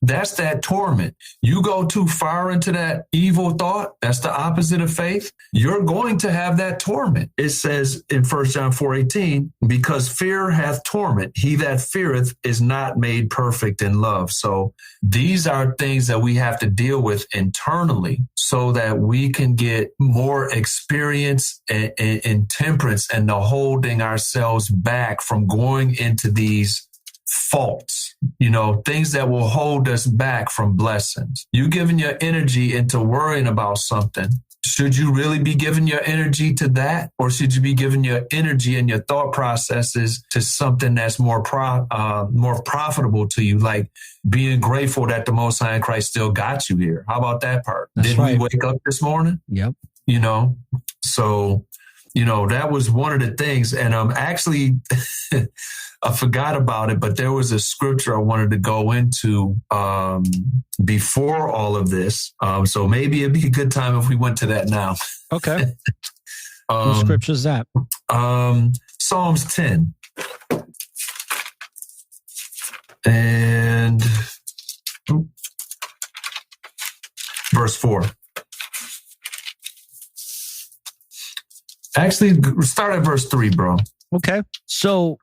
that's that torment. You go too far into that evil thought, that's the opposite of faith, you're going to have that torment. It says in 1 John 4:18, because fear hath torment. He that feareth is not made perfect in love. So these are things that we have to deal with internally so that we can get more experience in temperance and the holding ourselves back from going into these faults, things that will hold us back from blessings. You giving your energy into worrying about something. Should you really be giving your energy to that? Or should you be giving your energy and your thought processes to something that's more profitable to you, like being grateful that the Most High in Christ still got you here? How about that part? Did we wake up this morning? Yep. So, that was one of the things. And actually, I forgot about it, but there was a scripture I wanted to go into before all of this. So maybe it'd be a good time if we went to that now. Okay. What scripture is that? Psalms 10. And verse 4. Actually, start at verse 3, bro. Okay. So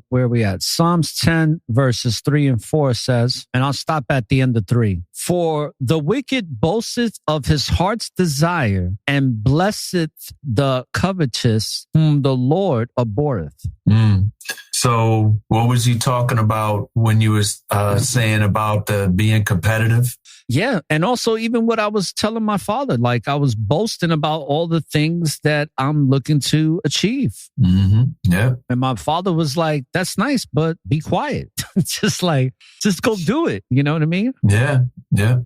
where are we at? Psalms 10 verses 3 and 4 says, and I'll stop at the end of 3. For the wicked boasteth of his heart's desire, and blesseth the covetous whom the Lord abhorreth. So what was you talking about when you was saying about being competitive? Yeah. And also even what I was telling my father, like I was boasting about all the things that I'm looking to achieve. Mm-hmm. Yeah. And my father was like, that's nice, but be quiet. just go do it. You know what I mean? Yeah. Yeah.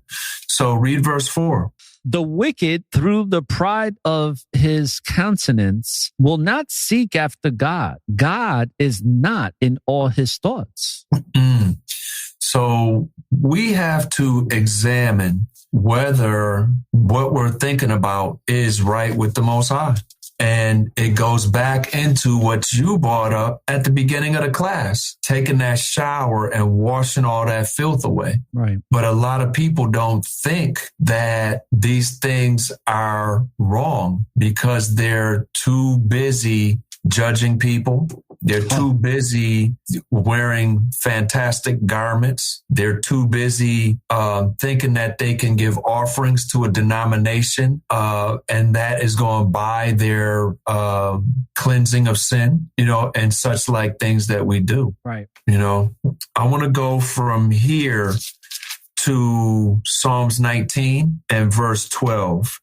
So read verse 4. The wicked, through the pride of his countenance, will not seek after God. God is not in all his thoughts. So we have to examine whether what we're thinking about is right with the Most High. And it goes back into what you brought up at the beginning of the class, taking that shower and washing all that filth away. Right. But a lot of people don't think that these things are wrong because they're too busy judging people. They're too busy wearing fantastic garments. They're too busy thinking that they can give offerings to a denomination, and that is going to buy their cleansing of sin, and such like things that we do. Right. I want to go from here to Psalms 19 and verse 12.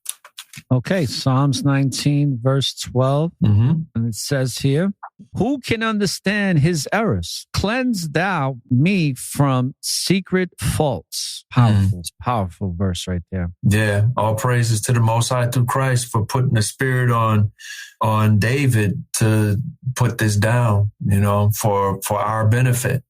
Okay, Psalms 19, verse 12. Mm-hmm. And it says here, Who can understand his errors? Cleanse thou me from secret faults. Powerful verse right there. Yeah. All praises to the Most High through Christ for putting the spirit on David to put this down, for our benefit,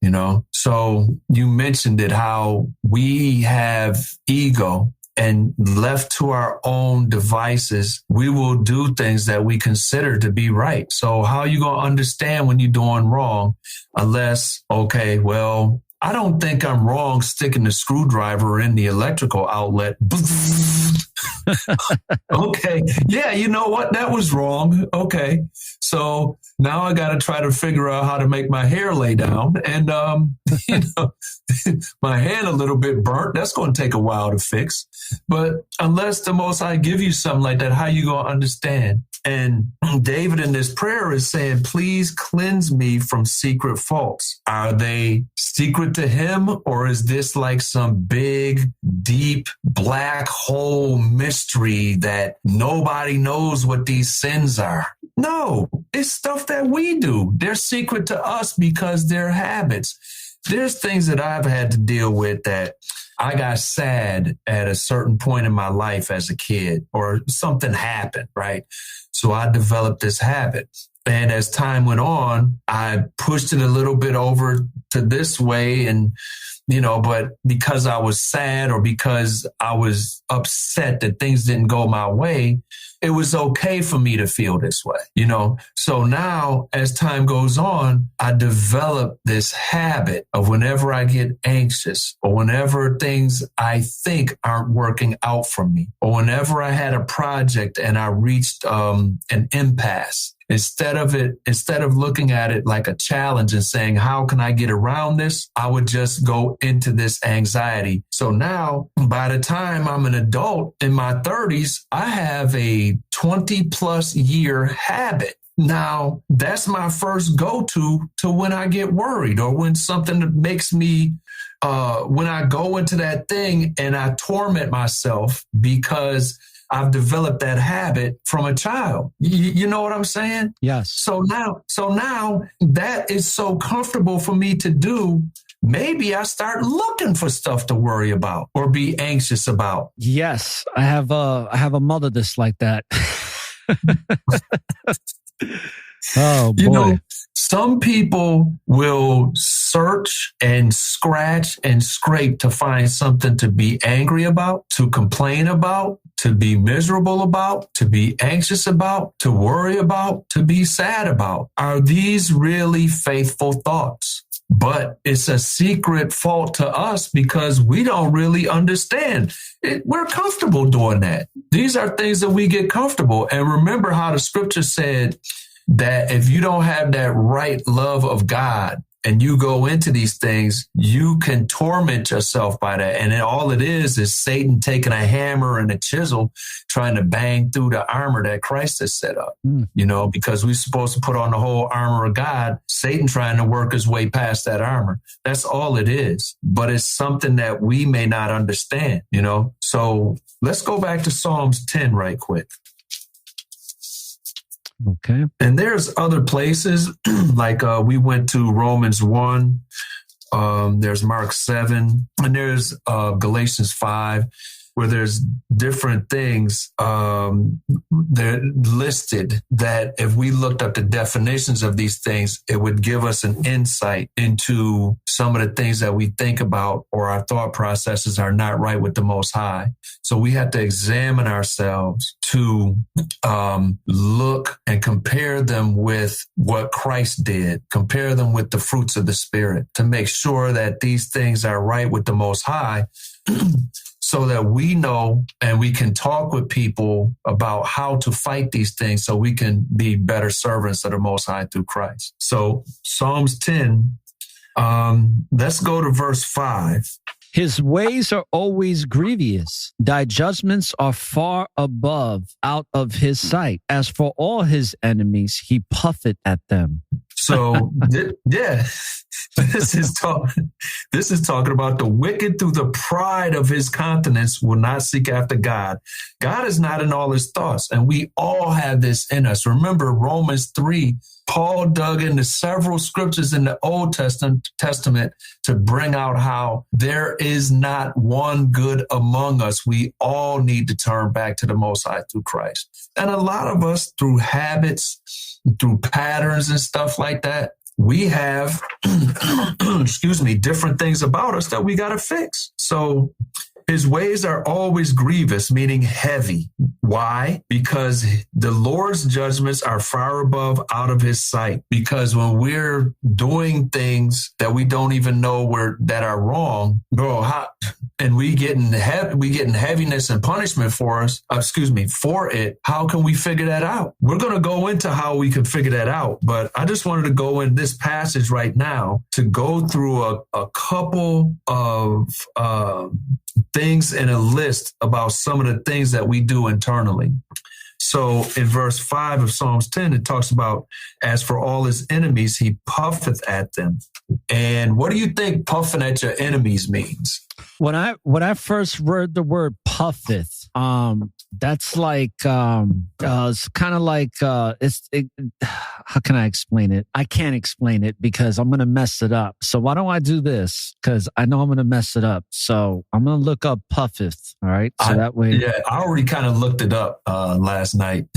So you mentioned it, how we have ego, and left to our own devices, we will do things that we consider to be right. So how are you going to understand when you're doing wrong unless, okay, well, I don't think I'm wrong sticking the screwdriver in the electrical outlet. Okay. Yeah, you know what? That was wrong. Okay. So now I got to try to figure out how to make my hair lay down. And, my hand a little bit burnt. That's going to take a while to fix. But unless the Most High give you something like that, how you going to understand? And David in this prayer is saying, please cleanse me from secret faults. Are they secret to him, or is this like some big, deep, black hole mystery that nobody knows what these sins are? No, it's stuff that we do. They're secret to us because they're habits. There's things that I've had to deal with that I got sad at a certain point in my life as a kid, or something happened, right? So I developed this habit. And as time went on, I pushed it a little bit over to this way. And, but because I was sad or because I was upset that things didn't go my way, it was okay for me to feel this way, So now as time goes on, I develop this habit of whenever I get anxious, or whenever things I think aren't working out for me, or whenever I had a project and I reached an impasse, instead of looking at it like a challenge and saying, how can I get around this? I would just go into this anxiety. So now by the time I'm an adult in my 30s, I have a 20 plus year habit. Now that's my first go-to when I get worried, or when something that makes me, when I go into that thing and I torment myself because I've developed that habit from a child. You know what I'm saying? Yes. So now that is so comfortable for me to do. Maybe I start looking for stuff to worry about or be anxious about. Yes. I have a mother that's like that. Oh boy. Some people will search and scratch and scrape to find something to be angry about, to complain about, to be miserable about, to be anxious about, to worry about, to be sad about. Are these really faithful thoughts? But it's a secret fault to us because we don't really understand it. We're comfortable doing that. These are things that we get comfortable. And remember how the scripture said that if you don't have that right love of God and you go into these things, you can torment yourself by that. And all it is Satan taking a hammer and a chisel, trying to bang through the armor that Christ has set up, because we're supposed to put on the whole armor of God. Satan trying to work his way past that armor. That's all it is. But it's something that we may not understand, So let's go back to Psalms 10 right quick. Okay. And there's other places like we went to Romans 1. There's Mark 7, and there's Galatians 5, where there's different things they're listed that if we looked up the definitions of these things, it would give us an insight into some of the things that we think about or our thought processes are not right with the Most High. So we have to examine ourselves to look and compare them with what Christ did, compare them with the fruits of the Spirit to make sure that these things are right with the Most High. So that we know and we can talk with people about how to fight these things so we can be better servants of the Most High through Christ. So Psalms 10, let's go to verse 5. His ways are always grievous. Thy judgments are far above out of his sight. As for all his enemies, he puffeth at them. So, yeah. This is talking about the wicked through the pride of his countenance will not seek after God. God is not in all his thoughts, and we all have this in us. Remember Romans 3, Paul dug into several scriptures in the Old Testament to bring out how there is not one good among us. We all need to turn back to the Most High through Christ. And a lot of us, through habits, through patterns and stuff like that, we have, different things about us that we got to fix. So his ways are always grievous, meaning heavy. Why? Because the Lord's judgments are far above out of his sight. Because when we're doing things that we don't even know that are wrong, and we getting heaviness and punishment for it, how can we figure that out? We're going to go into how we can figure that out. But I just wanted to go in this passage right now to go through a couple of things in a list about some of the things that we do internally. So in verse 5 of Psalms 10, it talks about, as for all his enemies, he puffeth at them. And what do you think puffing at your enemies means? When I first heard the word puffeth, that's like it's kind of like how can I explain it? I can't explain it because I'm gonna mess it up. So why don't I do this? Because I know I'm gonna mess it up. So I'm gonna look up puffeth. All right. So that way. Yeah, I already kind of looked it up last night.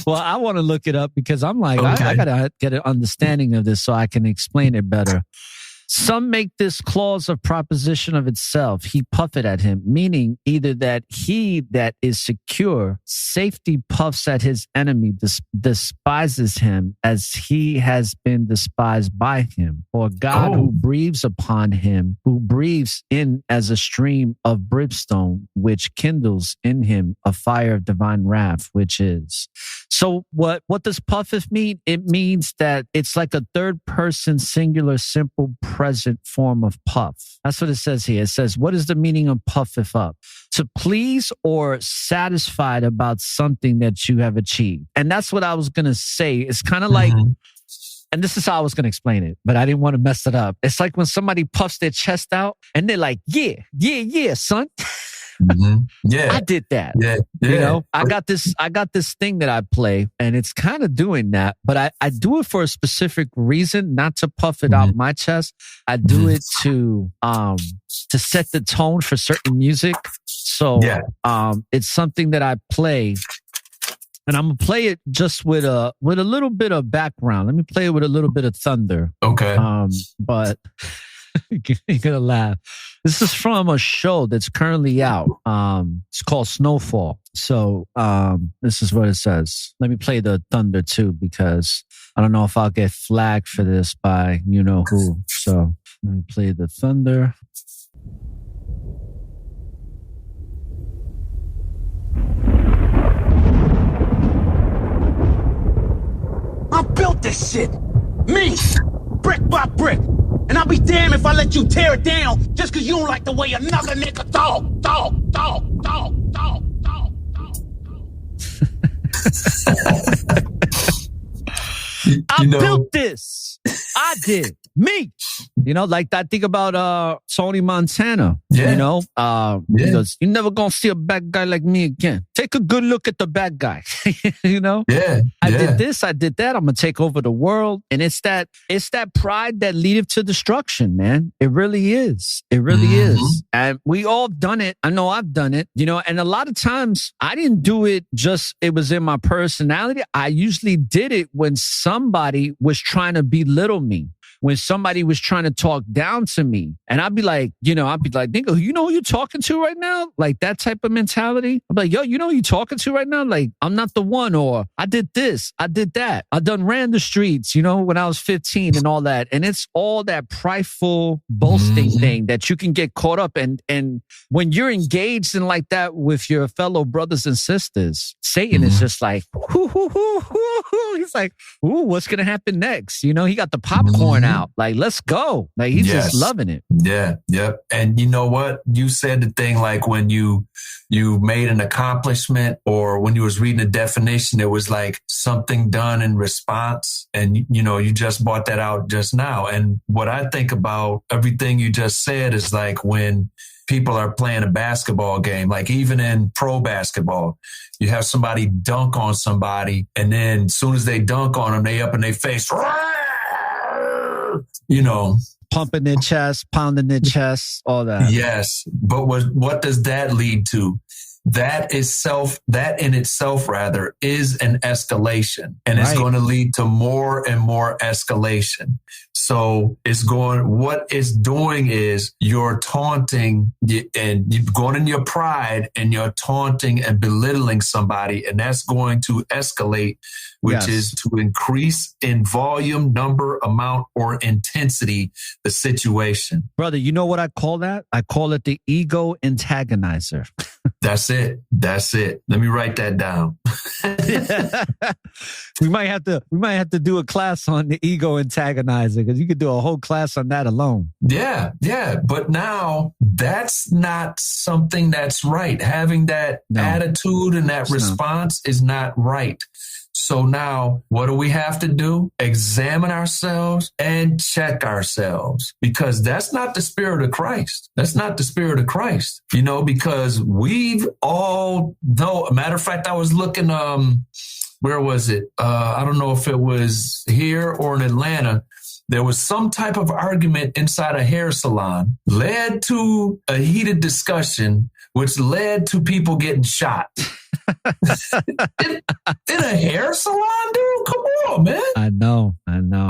Well, I want to look it up because I'm like, okay. I gotta get an understanding of this so I can explain it better. Some make this clause of proposition of itself. He puffeth at him, meaning either that he that is secure, safety puffs at his enemy, despises him as he has been despised by him, or God who breathes upon him, who breathes in as a stream of brimstone, which kindles in him a fire of divine wrath, which is. So what does puffeth mean? It means that it's like a third person singular simple present form of puff. That's what it says here. It says, what is the meaning of puffeth up? To please or satisfied about something that you have achieved. And that's what I was going to say. It's kind of like, and this is how I was going to explain it, but I didn't want to mess it up. It's like when somebody puffs their chest out and they're like, yeah, son. Yeah, I did that. Yeah. You know, I got this thing that I play and it's kind of doing that, but I do it for a specific reason, not to puff it out my chest. I do it to set the tone for certain music. So, it's something that I play. And I'm gonna play it just with a little bit of background. Let me play it with a little bit of thunder. Okay. But you're gonna laugh. This is from a show that's currently out. It's called Snowfall. So this is what it says. Let me play the thunder too, because I don't know if I'll get flagged for this by you know who. So let me play the thunder. I built this shit. Me. Brick by brick. And I'll be damned if I let you tear it down just because you don't like the way another nigga talk. I built this. I did. Me. You know, like that thing about Tony Montana. Yeah. You know, he goes, you're never gonna see a bad guy like me again. Take a good look at the bad guy. You know? Yeah. I did this, I did that. I'm gonna take over the world. And it's that pride that leadeth to destruction, man. It really is. It really is. And we all done it. I know I've done it, you know, and a lot of times I didn't do it just, it was in my personality. I usually did it when somebody was trying to belittle me. When somebody was trying to talk down to me, and I'd be like, nigga, you know who you're talking to right now? Like that type of mentality. I'm like, yo, you know who you're talking to right now? Like, I'm not the one, or I did this, I did that. I done ran the streets, you know, when I was 15 and all that. And it's all that prideful boasting thing that you can get caught up in. And when you're engaged in like that with your fellow brothers and sisters, Satan is just like, he's like, ooh, what's going to happen next? You know, he got the popcorn out. out. Like, let's go. Like, he's just loving it. Yeah. Yep. And you know what? You said the thing like when you made an accomplishment, or when you was reading a definition, it was like something done in response. And, you just brought that out just now. And what I think about everything you just said is like when people are playing a basketball game, like even in pro basketball, you have somebody dunk on somebody, and then as soon as they dunk on them, they up in their face, pumping their chest, pounding their chest, all that. Yes. But what does that lead to? That in itself is an escalation, and it's going to lead to more and more escalation. So what it's doing is you're taunting and you're going in your pride, and you're taunting and belittling somebody, and that's going to escalate, which is to increase in volume, number, amount, or intensity the situation. Brother, you know what I call that? I call it the ego antagonizer. That's it. Let me write that down. We might have to do a class on the ego antagonizer, because you could do a whole class on that alone. Yeah. But now that's not something that's right. Having that attitude and that response is not right. So now what do we have to do? Examine ourselves and check ourselves, because that's not the spirit of Christ. That's not the spirit of Christ, because we've all know. Matter of fact, I was looking, where was it? I don't know if it was here or in Atlanta. There was some type of argument inside a hair salon, led to a heated discussion, which led to people getting shot. in a hair salon, dude? Come on, man. I know.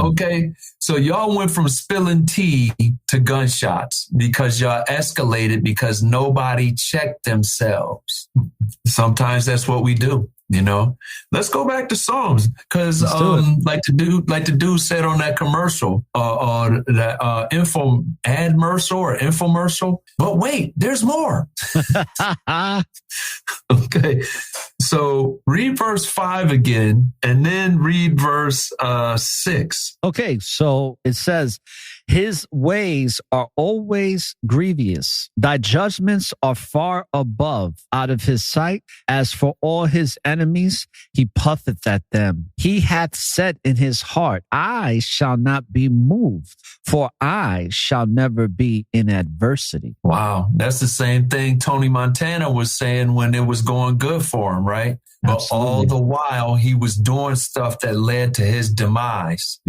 Okay. So y'all went from spilling tea to gunshots because y'all escalated because nobody checked themselves. Sometimes that's what we do. Let's go back to Psalms, because like the dude said on that commercial, that infomercial. But wait, there's more. Okay, so read verse 5 again, and then read verse 6. Okay, so it says, his ways are always grievous. Thy judgments are far above out of his sight. As for all his enemies, he puffeth at them. He hath said in his heart, I shall not be moved, for I shall never be in adversity. Wow. That's the same thing Tony Montana was saying when it was going good for him, right? But all the while he was doing stuff that led to his demise,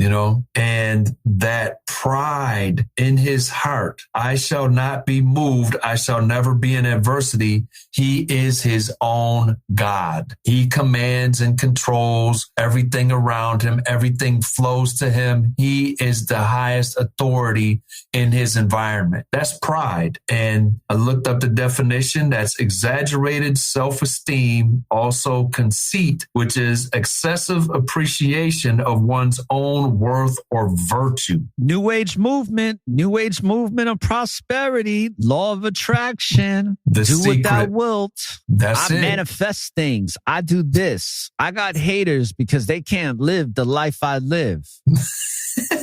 and that pride in his heart. I shall not be moved. I shall never be in adversity. He is his own God. He commands and controls everything around him. Everything flows to him. He is the highest authority in his environment. That's pride. And I looked up the definition. That's exaggerated self-esteem, also conceit, which is excessive appreciation of one's own worth or virtue. New age movement of prosperity, law of attraction. The do secret. What thou wilt. That's I it. manifest things. I do this. I got haters because they can't live the life I live.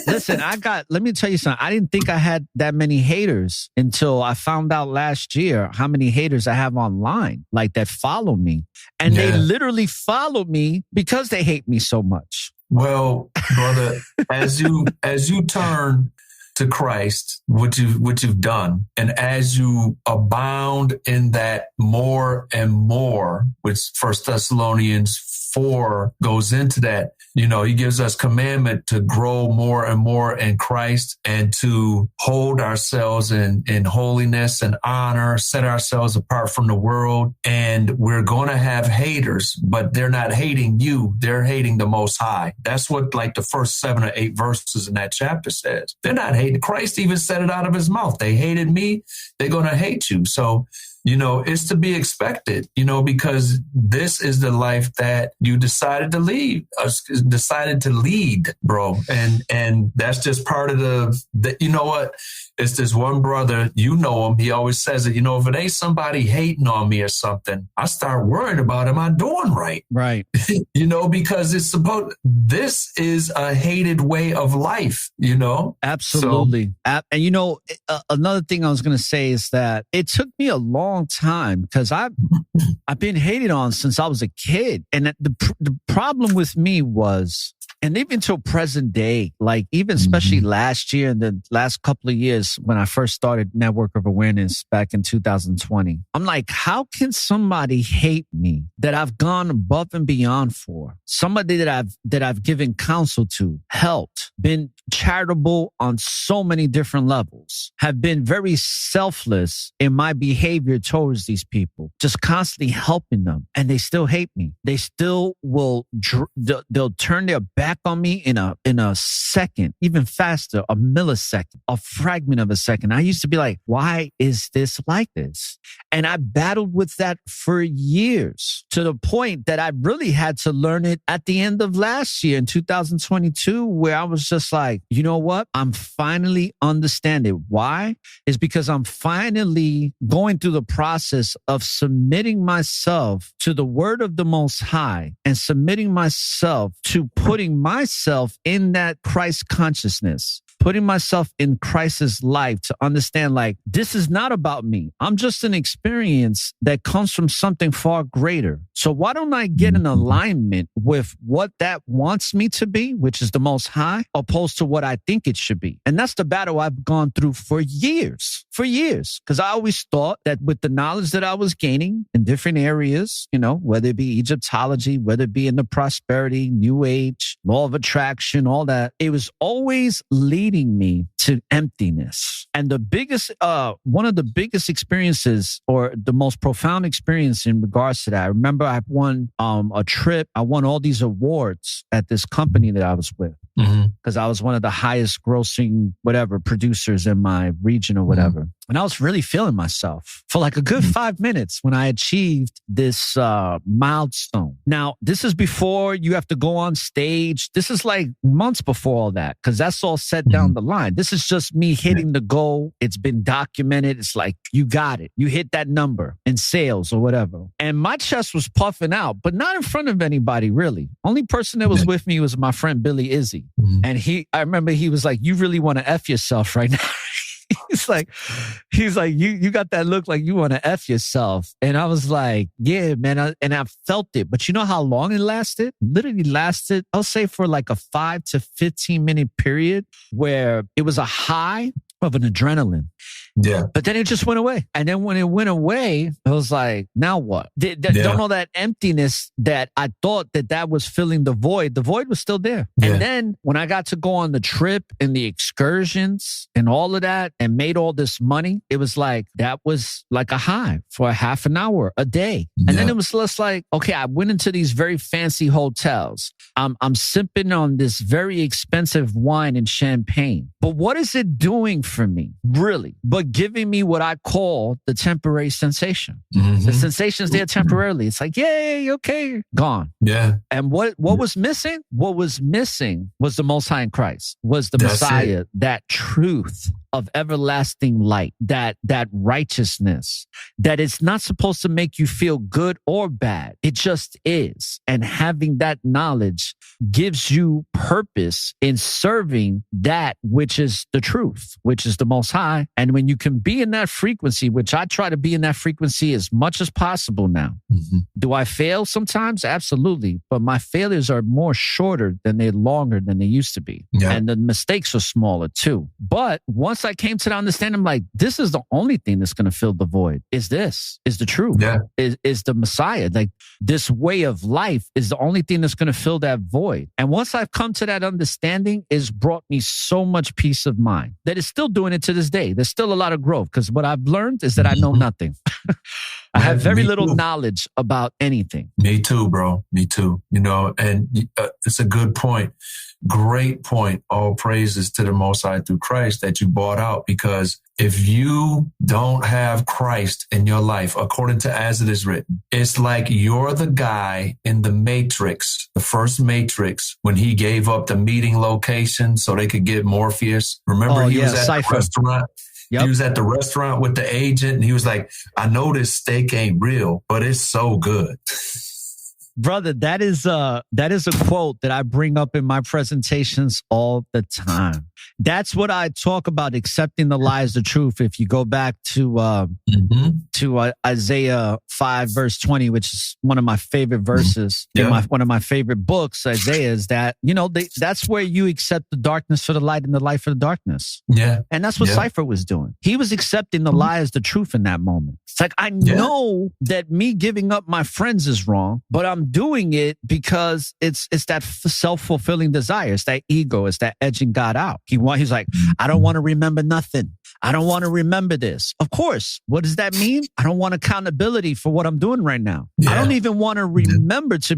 Listen, let me tell you something. I didn't think I had that many haters until I found out last year how many haters I have online, like that follow me. And they literally follow me because they hate me so much. Well, brother, as you turn to Christ, what you've done, and as you abound in that more and more, which 1 Thessalonians 4 goes into that, he gives us commandment to grow more and more in Christ and to hold ourselves in holiness and honor, set ourselves apart from the world. And we're going to have haters, but they're not hating you. They're hating the Most High. That's what like the first 7 or 8 verses in that chapter says. They're not hating. Christ even said it out of his mouth. They hated me. They're going to hate you. So it's to be expected, because this is the life that you decided to lead, bro. And that's just part of the you know what? It's this one brother, you know him. He always says it, if it ain't somebody hating on me or something, I start worrying about, am I doing right? Right. Because this is a hated way of life, Absolutely. So, and another thing I was going to say is that it took me a long time because I've been hated on since I was a kid. And the problem with me was, and even till present day, like even especially last year and the last couple of years when I first started Network of Awareness back in 2020, I'm like, how can somebody hate me that I've gone above and beyond for? Somebody that I've given counsel to, helped, been charitable on so many different levels, have been very selfless in my behavior towards these people, just constantly helping them, and they still hate me. They still will, they'll turn their back on me in a second, even faster, a millisecond, a fragment of a second. I used to be like, why is this like this? And I battled with that for years, to the point that I really had to learn it at the end of last year in 2022, where I was just like, you know what? I'm finally understanding. Why? Is because I'm finally going through the process of submitting myself to the word of the Most High and submitting myself to putting myself in that Christ consciousness, putting myself in Christ's life to understand, like, this is not about me. I'm just an experience that comes from something far greater. So why don't I get in alignment with what that wants me to be, which is the Most High, opposed to what I think it should be? And that's the battle I've gone through for years. Because I always thought that with the knowledge that I was gaining in different areas, whether it be Egyptology, whether it be in the prosperity, New Age, law of attraction, all that, it was always leading me to emptiness. And one of the biggest experiences, or the most profound experience in regards to that, I remember I won a trip. I won all these awards at this company that I was with, because I was one of the highest grossing producers in my region or whatever. And I was really feeling myself for like a good 5 minutes when I achieved this milestone. Now, this is before you have to go on stage. This is like months before all that, because that's all set down the line. This is just me hitting the goal. It's been documented. It's like, you got it. You hit that number in sales or whatever. And my chest was puffing out, but not in front of anybody, really. Only person that was with me was my friend Billy Izzy. And I remember he was like, you really want to F yourself right now. He's like, you got that look like you want to F yourself. And I was like, yeah, man. And I felt it. But you know how long it lasted? Literally lasted, I'll say, for like a 5 to 15 minute period where it was a high of an adrenaline. Yeah. But then it just went away. And then when it went away, I was like, now what? Don't know that emptiness that I thought that was filling the void. The void was still there. Yeah. And then when I got to go on the trip and the excursions and all of that and made all this money, it was like, that was like a high for a half an hour a day. And then it was less like, okay, I went into these very fancy hotels. I'm sipping on this very expensive wine and champagne. But what is it doing for me, really? But giving me what I call the temporary sensation. The sensation's there temporarily. It's like, yay, okay, gone. Yeah. And what was missing? What was missing was the Most High in Christ, was the Messiah, that truth of everlasting light, that righteousness, that it's not supposed to make you feel good or bad. It just is. And having that knowledge gives you purpose in serving that which is the truth, which is the Most High. And when you can be in that frequency, which I try to be in that frequency as much as possible now. Do I fail sometimes? Absolutely. But my failures are more shorter than they're longer than they used to be. Yeah. And the mistakes are smaller too. But once I came to the understanding, I'm like, this is the only thing that's going to fill the void. Is the truth. Yeah. Is the Messiah. Like, this way of life is the only thing that's going to fill that void. And once I've come to that understanding, it's brought me so much peace of mind that it's still doing it to this day. There's still a lot of growth, because what I've learned is that I know nothing. I have very Me little too. knowledge about anything. Me too, bro. Me too. And it's a good point. Great point. All praises to the Most High through Christ that you brought out, because if you don't have Christ in your life, according to as it is written, it's like you're the guy in the Matrix, the first Matrix, when he gave up the meeting location so they could get Morpheus. Remember, he was at Cypher. the restaurant. Yep. He was at the restaurant with the agent, and he was like, I know this steak ain't real, but it's so good. Brother, that is a quote that I bring up in my presentations all the time. That's what I talk about, accepting the lie as the truth. If you go back to Isaiah 5 verse 20, which is one of my favorite verses in one of my favorite books, Isaiah, is that, that's where you accept the darkness for the light and the light for the darkness. Yeah. And that's what Cypher was doing. He was accepting the lie as the truth in that moment. It's like, I know that me giving up my friends is wrong, but I'm doing it because it's that self-fulfilling desire. It's that ego. It's that edging God out. He's like, I don't want to remember nothing. I don't want to remember this. Of course. What does that mean? I don't want accountability for what I'm doing right now. Yeah. I don't even want to remember to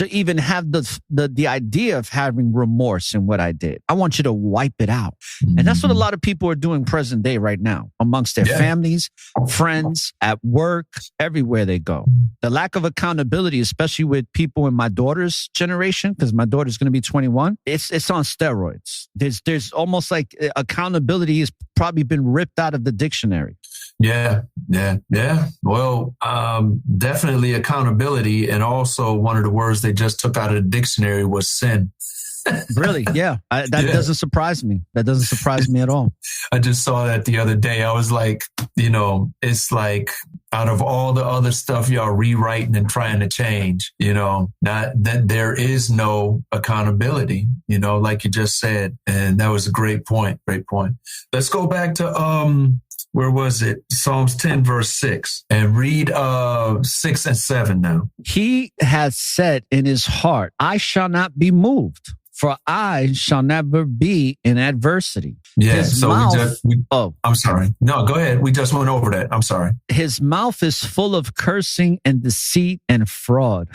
even have the idea of having remorse in what I did. I want you to wipe it out. And that's what a lot of people are doing present day right now amongst their families, friends, at work, everywhere they go. The lack of accountability, especially with people in my daughter's generation, because my daughter's going to be 21, it's on steroids. There's almost like accountability has probably been ripped out of the dictionary. Yeah. Well, definitely accountability. And also one of the words they just took out of the dictionary was sin. Really? Yeah. That doesn't surprise me. That doesn't surprise me at all. I just saw that the other day. I was like, it's like out of all the other stuff y'all rewriting and trying to change, not that there is no accountability, like you just said. And that was a great point. Great point. Let's go back to, where was it? Psalms 10 verse 6, and read 6 and 7 now. He has said in his heart, I shall not be moved, for I shall never be in adversity. Yeah. His so mouth, I'm sorry. No, go ahead. We just went over that. I'm sorry. His mouth is full of cursing and deceit and fraud.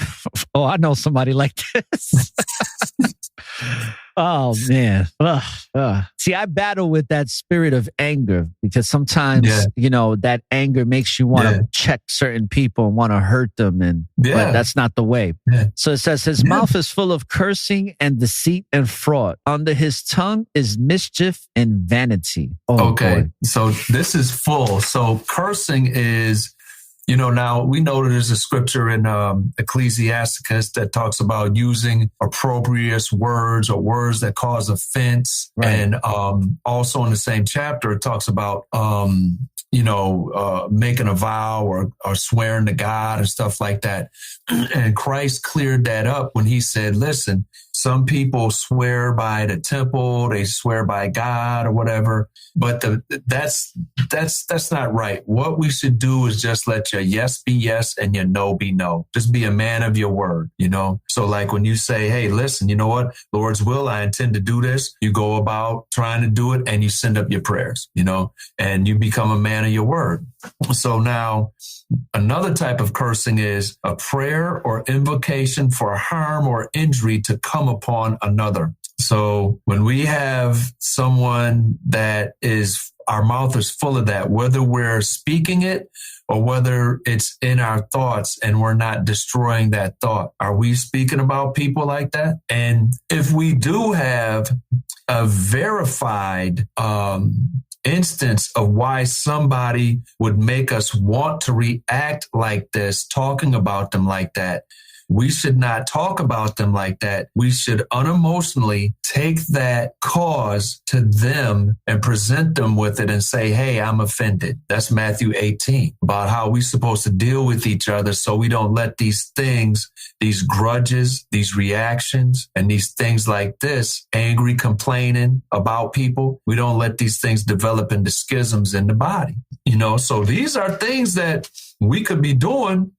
Oh, I know somebody like this. Oh, man. See, I battle with that spirit of anger because sometimes, that anger makes you want to check certain people and want to hurt them. But that's not the way. Yeah. So it says his mouth is full of cursing and deceit and fraud. Under his tongue is mischief and vanity. Oh, okay. Boy. So this is full. So cursing is, now we know that there's a scripture in Ecclesiasticus that talks about using appropriate words or words that cause offense. Right. And also in the same chapter, it talks about, making a vow or swearing to God and stuff like that. And Christ cleared that up when he said, listen, some people swear by the temple, they swear by God or whatever, but that's not right. What we should do is just let your yes be yes and your no be no. Just be a man of your word, So like when you say, hey, listen, you know what? Lord's will, I intend to do this. You go about trying to do it and you send up your prayers, and you become a man of your word. So now another type of cursing is a prayer or invocation for harm or injury to come upon another. So when we have someone that our mouth is full of that, whether we're speaking it or whether it's in our thoughts and we're not destroying that thought, are we speaking about people like that? And if we do have a verified instance of why somebody would make us want to react like this, talking about them like that, we should not talk about them like that. We should unemotionally take that cause to them and present them with it and say, hey, I'm offended. That's Matthew 18, about how we're supposed to deal with each other so we don't let these things, these grudges, these reactions, and these things like this, angry complaining about people, we don't let these things develop into schisms in the body. So these are things that we could be doing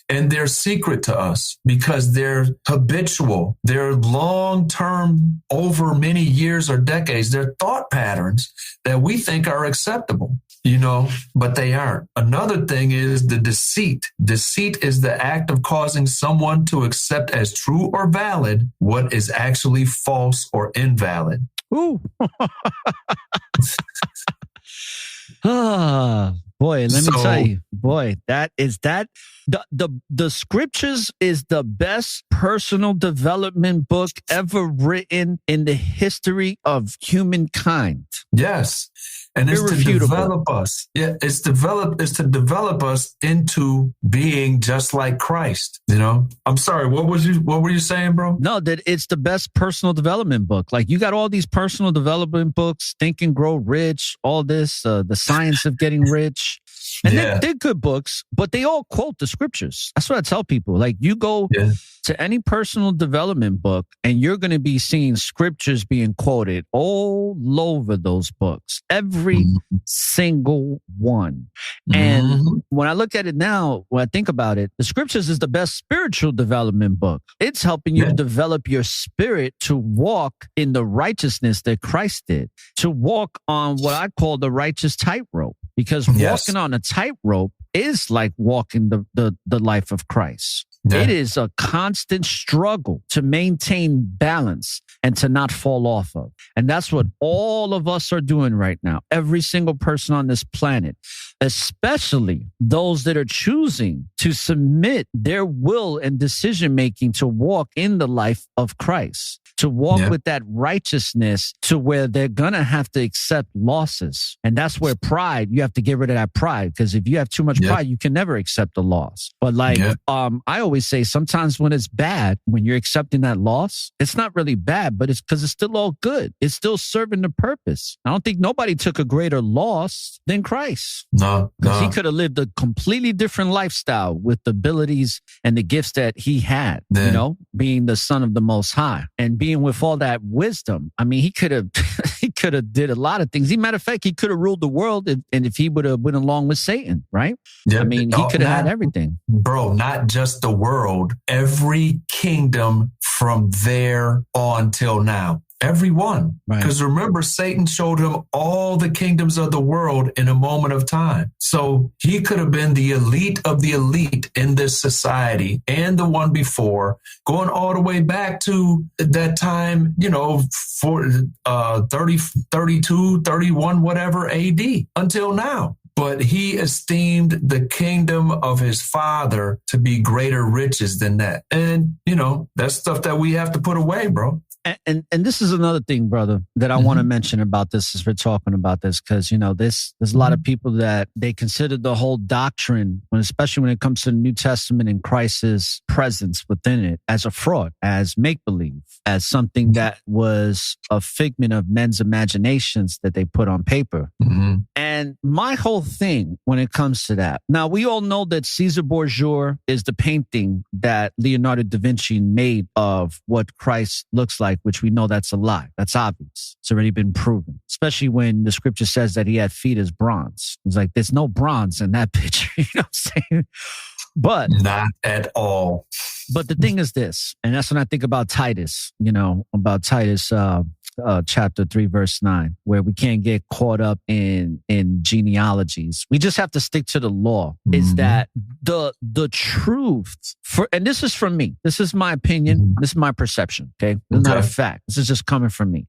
And they're secret to us because they're habitual. They're long-term, over many years or decades. They're thought patterns that we think are acceptable, but they aren't. Another thing is the deceit. Deceit is the act of causing someone to accept as true or valid what is actually false or invalid. Ooh. Boy, let me tell you, the scriptures is the best personal development book ever written in the history of humankind. Yes. And it's to develop us. Yeah, it's to develop us into being just like Christ. I'm sorry. What were you saying, bro? No, that it's the best personal development book. Like, you got all these personal development books, Think and Grow Rich, all this, the science of getting rich. And they're good books, but they all quote the scriptures. That's what I tell people. Like, you go to any personal development book and you're going to be seeing scriptures being quoted all over those books. Every single one. And when I look at it now, when I think about it, the scriptures is the best spiritual development book. It's helping you develop your spirit to walk in the righteousness that Christ did, to walk on what I call the righteous tightrope. Because walking on a tightrope is like walking the life of Christ. Yeah. It is a constant struggle to maintain balance and to not fall off of. And that's what all of us are doing right now. Every single person on this planet, especially those that are choosing to submit their will and decision making to walk in the life of Christ, to walk with that righteousness to where they're going to have to accept losses. And that's where pride, you have to get rid of that pride, because if you have too much pride, you can never accept a loss. But I always say sometimes when it's bad, when you're accepting that loss, it's not really bad, but it's because it's still all good. It's still serving the purpose. I don't think nobody took a greater loss than Christ. No. Because he could have lived a completely different lifestyle with the abilities and the gifts that he had, being the Son of the Most High and being with all that wisdom. I mean, he could have did a lot of things. As a matter of fact, he could have ruled the world if he would have went along with Satan, right? Yeah, I mean, he could have had everything. Bro, not just the world, every kingdom from there on till now. Everyone. Because remember, Satan showed him all the kingdoms of the world in a moment of time. So he could have been the elite of the elite in this society and the one before, going all the way back to that time, for 30, 32, 31, whatever AD until now. But he esteemed the kingdom of his father to be greater riches than that. And, that's stuff that we have to put away, bro. And this is another thing, brother, that I want to mention about this as we're talking about this, because, there's a lot of people that they consider the whole doctrine, especially when it comes to the New Testament and Christ's presence within it, as a fraud, as make-believe, as something that was a figment of men's imaginations that they put on paper. Mm-hmm. And my whole thing when it comes to that, now we all know that Caesar Borgia is the painting that Leonardo da Vinci made of what Christ looks like, which we know that's a lie. That's obvious. It's already been proven, especially when the scripture says that he had feet as bronze. It's like, there's no bronze in that picture. You know what I'm saying? But not at all. But the thing is this, and that's when I think about Titus, chapter 3, verse 9, where we can't get caught up in genealogies. We just have to stick to the law. Is that the truth and this is from me. This is my opinion. This is my perception. Okay. This is not a fact. This is just coming from me.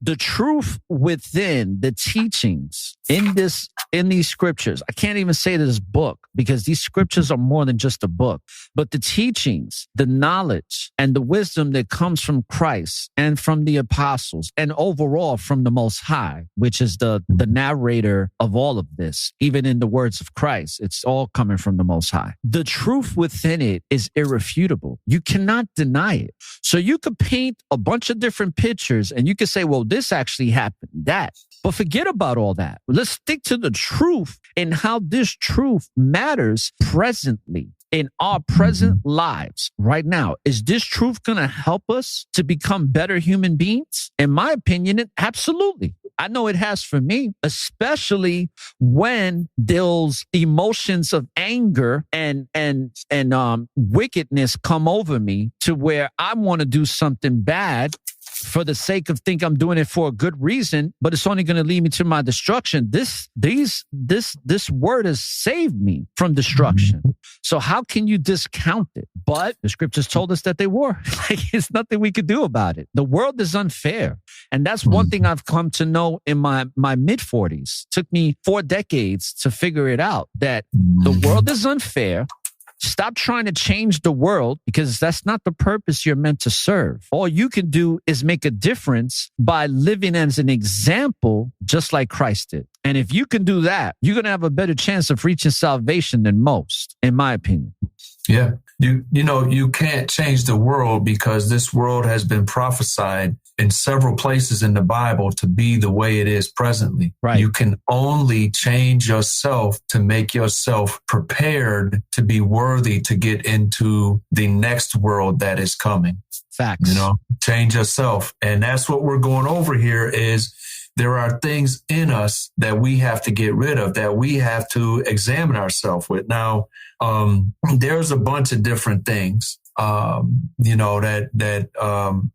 The truth within the teachings in these scriptures. I can't even say this book, because these scriptures are more than just a book, but the teachings, the knowledge and the wisdom that comes from Christ and from the apostles and overall from the Most High, which is the narrator of all of this, even in the words of Christ, it's all coming from the Most High. The truth within it is irrefutable. You cannot deny it. So you could paint a bunch of different pictures and you could say, well, this actually happened, that. But forget about all that. Let's stick to the truth and how this truth matters presently in our present lives right now. Is this truth going to help us to become better human beings? In my opinion, absolutely. I know it has for me, especially when those emotions of anger and wickedness come over me to where I want to do something bad for the sake of think I'm doing it for a good reason, but it's only going to lead me to my destruction. This word has saved me from destruction. So how can you discount it? But the scriptures told us that they were. Like, it's nothing we could do about it. The world is unfair. And that's one thing I've come to know in my mid-40s. Took me 4 decades to figure it out, that the world is unfair. Stop trying to change the world, because that's not the purpose you're meant to serve. All you can do is make a difference by living as an example, just like Christ did. And if you can do that, you're going to have a better chance of reaching salvation than most, in my opinion. Yeah. You can't change the world, because this world has been prophesied in several places in the Bible to be the way it is presently. Right. You can only change yourself to make yourself prepared to be worthy to get into the next world that is coming. Facts. Change yourself. And that's what we're going over here is there are things in us that we have to get rid of, that we have to examine ourselves with. Now, there's a bunch of different things, that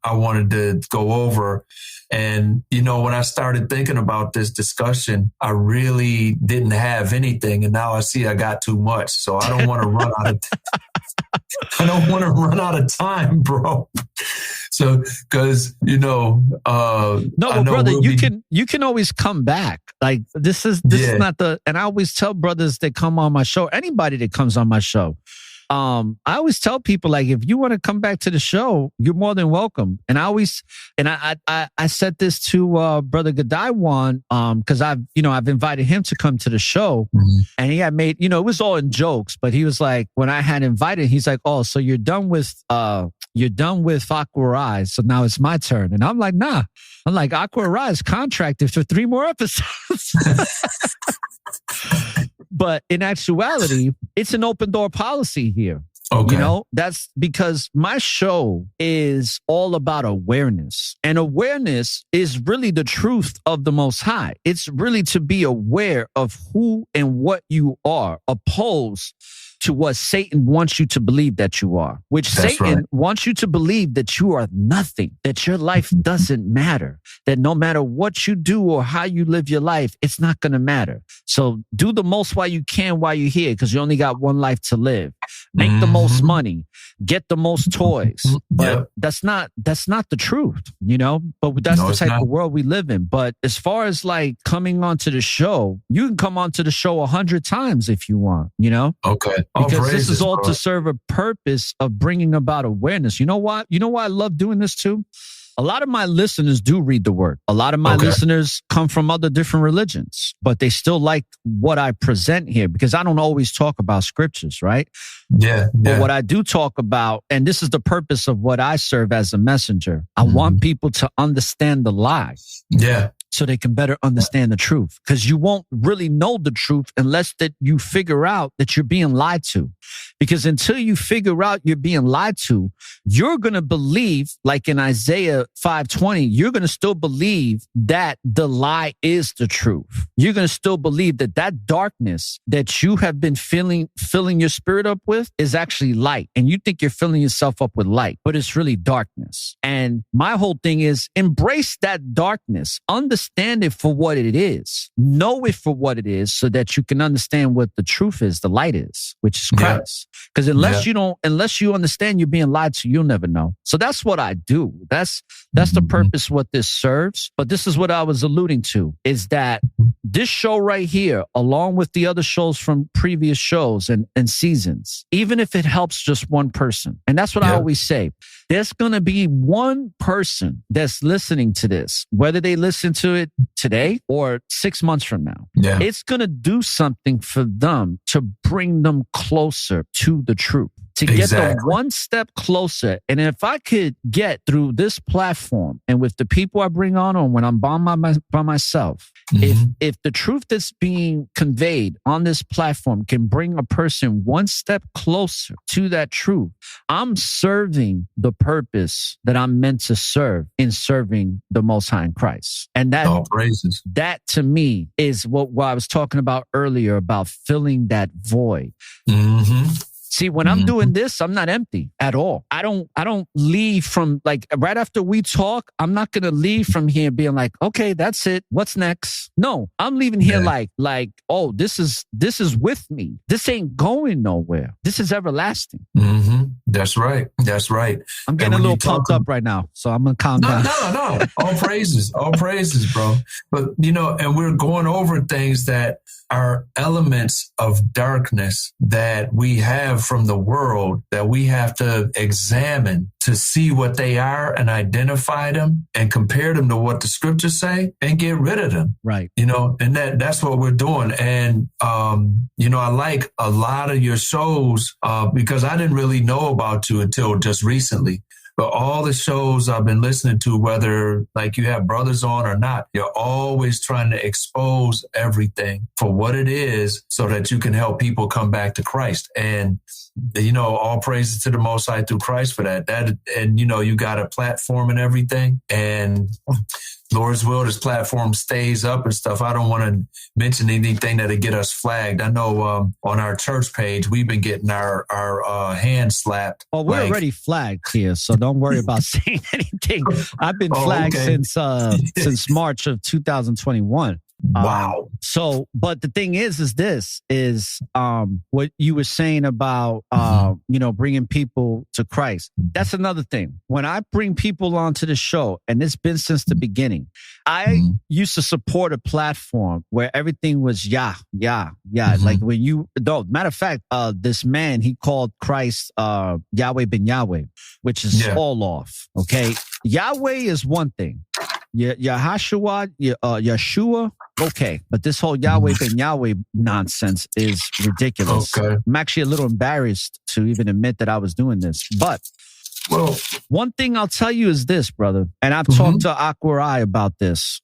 I wanted to go over. And, when I started thinking about this discussion, I really didn't have anything. And now I see I got too much. So I don't want to run out of I don't want to run out of time, bro. So, because, no, but brother, you can always come back. Like, this is not and I always tell brothers that come on my show, anybody that comes on my show, I always tell people, like, if you want to come back to the show, you're more than welcome. And I said this to Brother Gadaiwan, because I've invited him to come to the show, and he had made, it was all in jokes, but he was like, when I had invited, he's like, oh, so you're done with Aqua Rise, so now it's my turn. And I'm like, nah. I'm like, Aqua Rise contracted for 3 more episodes. But in actuality, it's an open door policy here. Okay. That's because my show is all about awareness. And awareness is really the truth of the Most High. It's really to be aware of who and what you are, opposed to what Satan wants you to believe that you are, which that's Satan right. wants you to believe that you are nothing, that your life doesn't matter, that no matter what you do or how you live your life, it's not going to matter. So do the most while you can while you're here, because you only got one life to live. Make the most money, get the most toys. But that's not the truth, but that's the type of world we live in. But as far as like coming onto the show, you can come onto the show 100 times if you want, Okay. Because this is all to serve a purpose of bringing about awareness. You know what? You know why I love doing this too? A lot of my listeners do read the word. A lot of my listeners come from other different religions, but they still like what I present here, because I don't always talk about scriptures, right? Yeah. But what I do talk about, and this is the purpose of what I serve as a messenger, I want people to understand the lie. Yeah. So they can better understand the truth, because you won't really know the truth unless that you figure out that you're being lied to. Because until you figure out you're being lied to, you're going to believe, like in Isaiah 5:20, you're going to still believe that the lie is the truth. You're going to still believe that darkness that you have been filling your spirit up with is actually light. And you think you're filling yourself up with light, but it's really darkness. And my whole thing is embrace that darkness, understand it for what it is, know it for what it is, so that you can understand what the truth is, the light is, which is Christ. Because unless you understand you're being lied to, you'll never know. So that's what I do. That's the purpose what this serves. But this is what I was alluding to, is that this show right here, along with the other shows from previous shows and seasons, even if it helps just one person, and that's what I always say, there's going to be one person that's listening to this, whether they listen to it today or 6 months from now. It's going to do something for them to bring them closer to the truth, to get the one step closer. And if I could get through this platform and with the people I bring on, or when I'm by myself, if the truth that's being conveyed on this platform can bring a person one step closer to that truth, I'm serving the purpose that I'm meant to serve in serving the Most High in Christ. And that, all praises. That to me is what I was talking about earlier about filling that void. See, when I'm doing this, I'm not empty at all. I don't leave from, like, right after we talk, I'm not going to leave from here being like, okay, that's it. What's next? No, I'm leaving here like, oh, this is with me. This ain't going nowhere. This is everlasting. That's right. That's right. I'm getting a little pumped up right now, so I'm going to calm down. No. All praises, bro. But, and we're going over things that are elements of darkness that we have from the world that we have to examine to see what they are and identify them and compare them to what the scriptures say and get rid of them. Right. And that's what we're doing. And, I like a lot of your shows because I didn't really know about you until just recently. But all the shows I've been listening to, whether like you have brothers on or not, you're always trying to expose everything for what it is so that you can help people come back to Christ. And, all praises to the Most High through Christ for that. And you got a platform and everything. And Lord's will, this platform stays up and stuff. I don't want to mention anything that'll get us flagged. I know on our church page, we've been getting our hands slapped. Well, we're already flagged here, so don't worry about saying anything. I've been flagged since March of 2021. Wow. But the thing is what you were saying about, bringing people to Christ. That's another thing. When I bring people onto the show, and it's been since the beginning, I used to support a platform where everything was Yah. Like matter of fact, this man, he called Christ, Yahweh ben Yahweh, which is all off. Okay. Yahweh is one thing. Yeshua, okay. But this whole Yahweh ben Yahweh nonsense is ridiculous. Okay. I'm actually a little embarrassed to even admit that I was doing this. But one thing I'll tell you is this, brother, and I've talked to Aquarai about this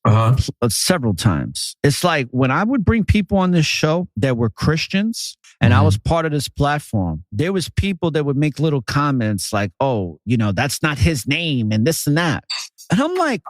several times. It's like when I would bring people on this show that were Christians, and I was part of this platform, there was people that would make little comments like, oh, that's not his name and this and that. And I'm like,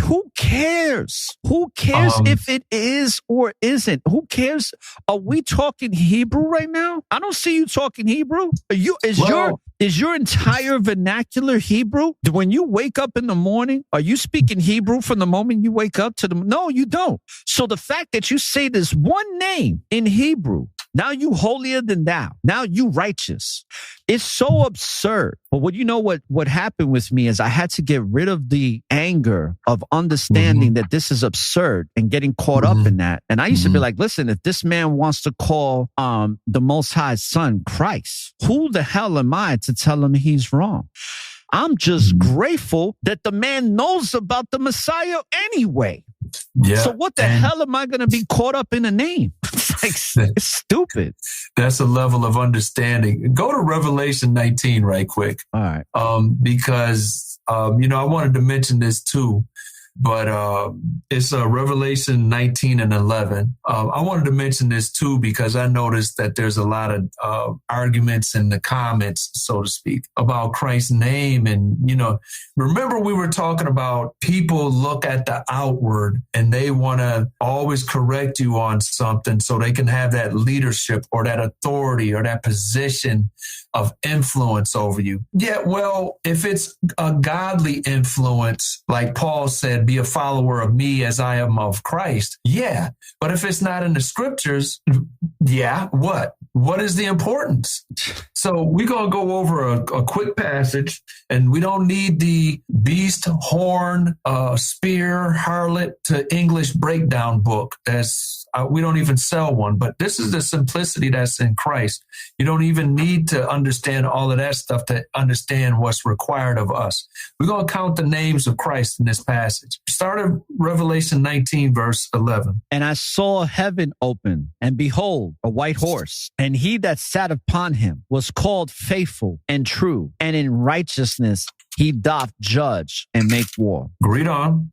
who cares? Who cares if it is or isn't? Who cares? Are we talking Hebrew right now? I don't see you talking Hebrew. Is your entire vernacular Hebrew? When you wake up in the morning, are you speaking Hebrew from the moment you wake up No, you don't. So the fact that you say this one name in Hebrew, now you holier than thou. Now you righteous. It's so absurd. But what happened with me is I had to get rid of the anger of understanding that this is absurd and getting caught up in that. And I used to be like, listen, if this man wants to call the Most High's son Christ, who the hell am I to tell him he's wrong? I'm just grateful that the man knows about the Messiah anyway. Yeah. So what the hell am I going to be caught up in a name? It's stupid. That's a level of understanding. Go to Revelation 19 right quick. All right. Because, I wanted to mention this too. But it's Revelation 19 and 11. I wanted to mention this too because I noticed that there's a lot of arguments in the comments, so to speak, about Christ's name. And, remember we were talking about people look at the outward and they want to always correct you on something so they can have that leadership or that authority or that position of influence over you. Yeah, well, if it's a godly influence, like Paul said, be a follower of me as I am of Christ. Yeah. But if it's not in the scriptures, what? What is the importance? So we're going to go over a quick passage, and we don't need the beast, horn, spear, harlot to English breakdown book. We don't even sell one, but this is the simplicity that's in Christ. You don't even need to understand all of that stuff to understand what's required of us. We're going to count the names of Christ in this passage. start at Revelation 19, verse 11. And I saw heaven open, and behold, a white horse, and he that sat upon him was called Faithful and True, and in righteousness he doth judge and make war. Read on.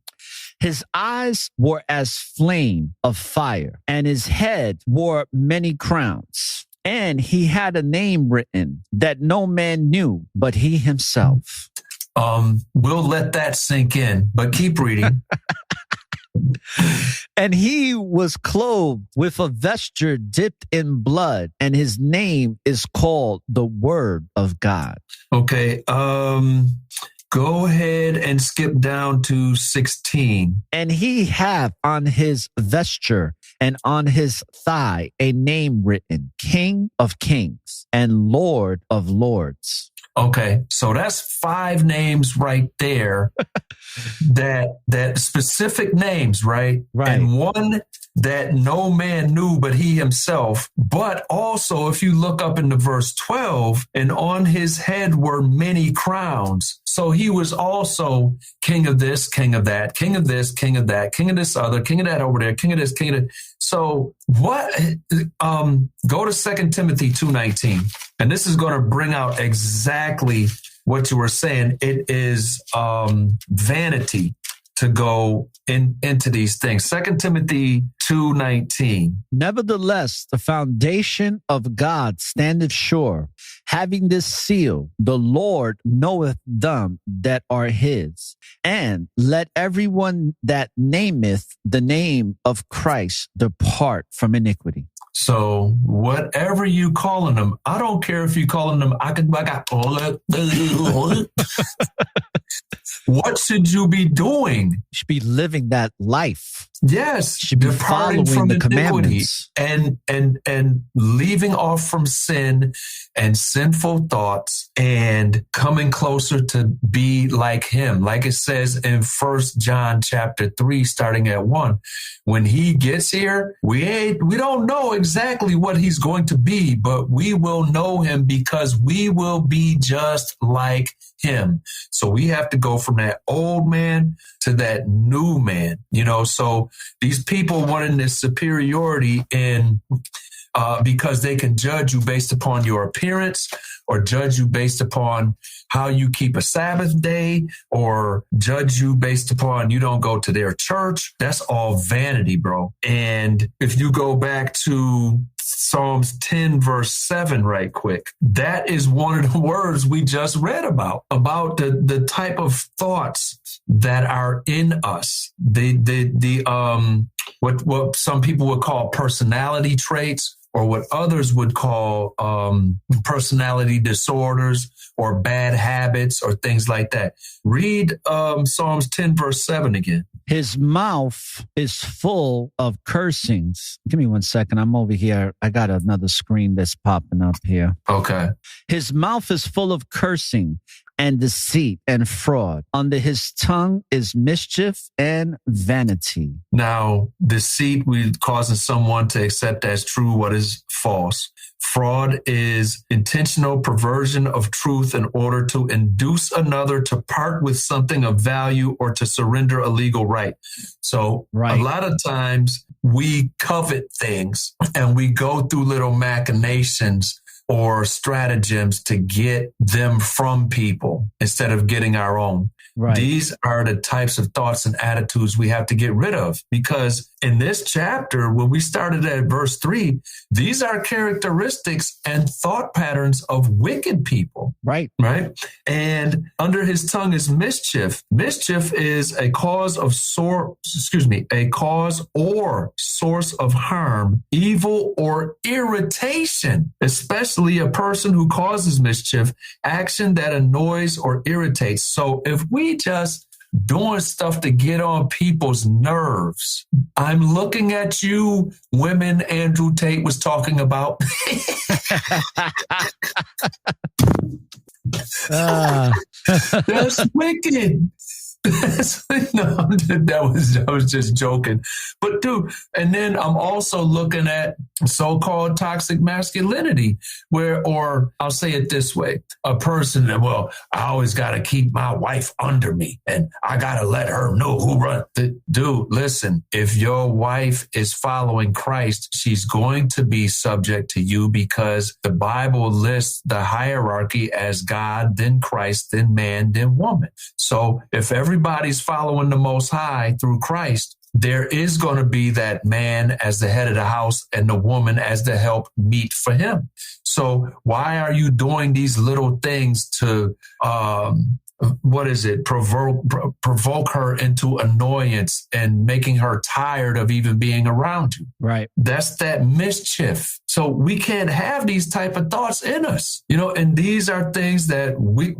His eyes were as flame of fire, and his head wore many crowns. And he had a name written that no man knew but he himself. We'll let that sink in, but keep reading. And he was clothed with a vesture dipped in blood, and his name is called the Word of God. Okay. Go ahead and skip down to 16. And he hath on his vesture and on his thigh a name written, King of Kings and Lord of Lords. Okay, so that's 5 names right there. that specific names, right? Right. And one that no man knew but he himself. But also, if you look up into verse 12, and on his head were many crowns. So he was also king of this, king of that, king of this, king of that, king of this other, king of that over there, king of this, king of that. So what? Go to 2 Timothy 2:19. And this is going to bring out exactly what you were saying. It is vanity to go into these things. 2 Timothy 2:19. Nevertheless, the foundation of God standeth sure, having this seal, the Lord knoweth them that are his. And let everyone that nameth the name of Christ depart from iniquity. So whatever you calling them, I don't care if you calling them, what should you be doing? You should be living that life. Yes, You should be departing following from the iniquity commandments. and leaving off from sin and sinful thoughts and coming closer to be like him. Like it says in 1 John chapter 3, starting at 1. When he gets here, we don't know exactly what he's going to be, but we will know him because we will be just like him. So we have to go from that old man to that new man, so these people wanting this superiority in because they can judge you based upon your appearance or judge you based upon how you keep a Sabbath day or judge you based upon you don't go to their church. That's all vanity, bro. And if you go back to Psalms 10, verse 7, right quick, that is one of the words we just read about the type of thoughts that are in us. What some people would call personality traits, or what others would call personality disorders or bad habits or things like that. Read Psalms 10, verse 7 again. His mouth is full of cursings. Give me 1 second. I'm over here. I got another screen that's popping up here. Okay. His mouth is full of cursing and deceit and fraud. Under his tongue is mischief and vanity. Now, deceit causes someone to accept as true what is false. Fraud is intentional perversion of truth in order to induce another to part with something of value or to surrender a legal right. So a lot of times we covet things and we go through little machinations or stratagems to get them from people instead of getting our own. Right. These are the types of thoughts and attitudes we have to get rid of, because in this chapter, when we started at verse 3, these are characteristics and thought patterns of wicked people. Right. Right. And under his tongue is mischief. Mischief is a cause or source of harm, evil or irritation, especially a person who causes mischief, action that annoys or irritates. So if we just doing stuff to get on people's nerves, I'm looking at you, women Andrew Tate was talking about. That's wicked. No, I was just joking. But dude, and then I'm also looking at so-called toxic masculinity, or I'll say it this way, a person that, well, I always got to keep my wife under me and I got to let her know who runs. Dude, listen, if your wife is following Christ, she's going to be subject to you because the Bible lists the hierarchy as God, then Christ, then man, then woman. So if everybody's following the Most High through Christ, there is going to be that man as the head of the house and the woman as the help meet for him. So why are you doing these little things to, provoke her into annoyance and making her tired of even being around you? Right. That's that mischief. So we can't have these type of thoughts in us, and these are things that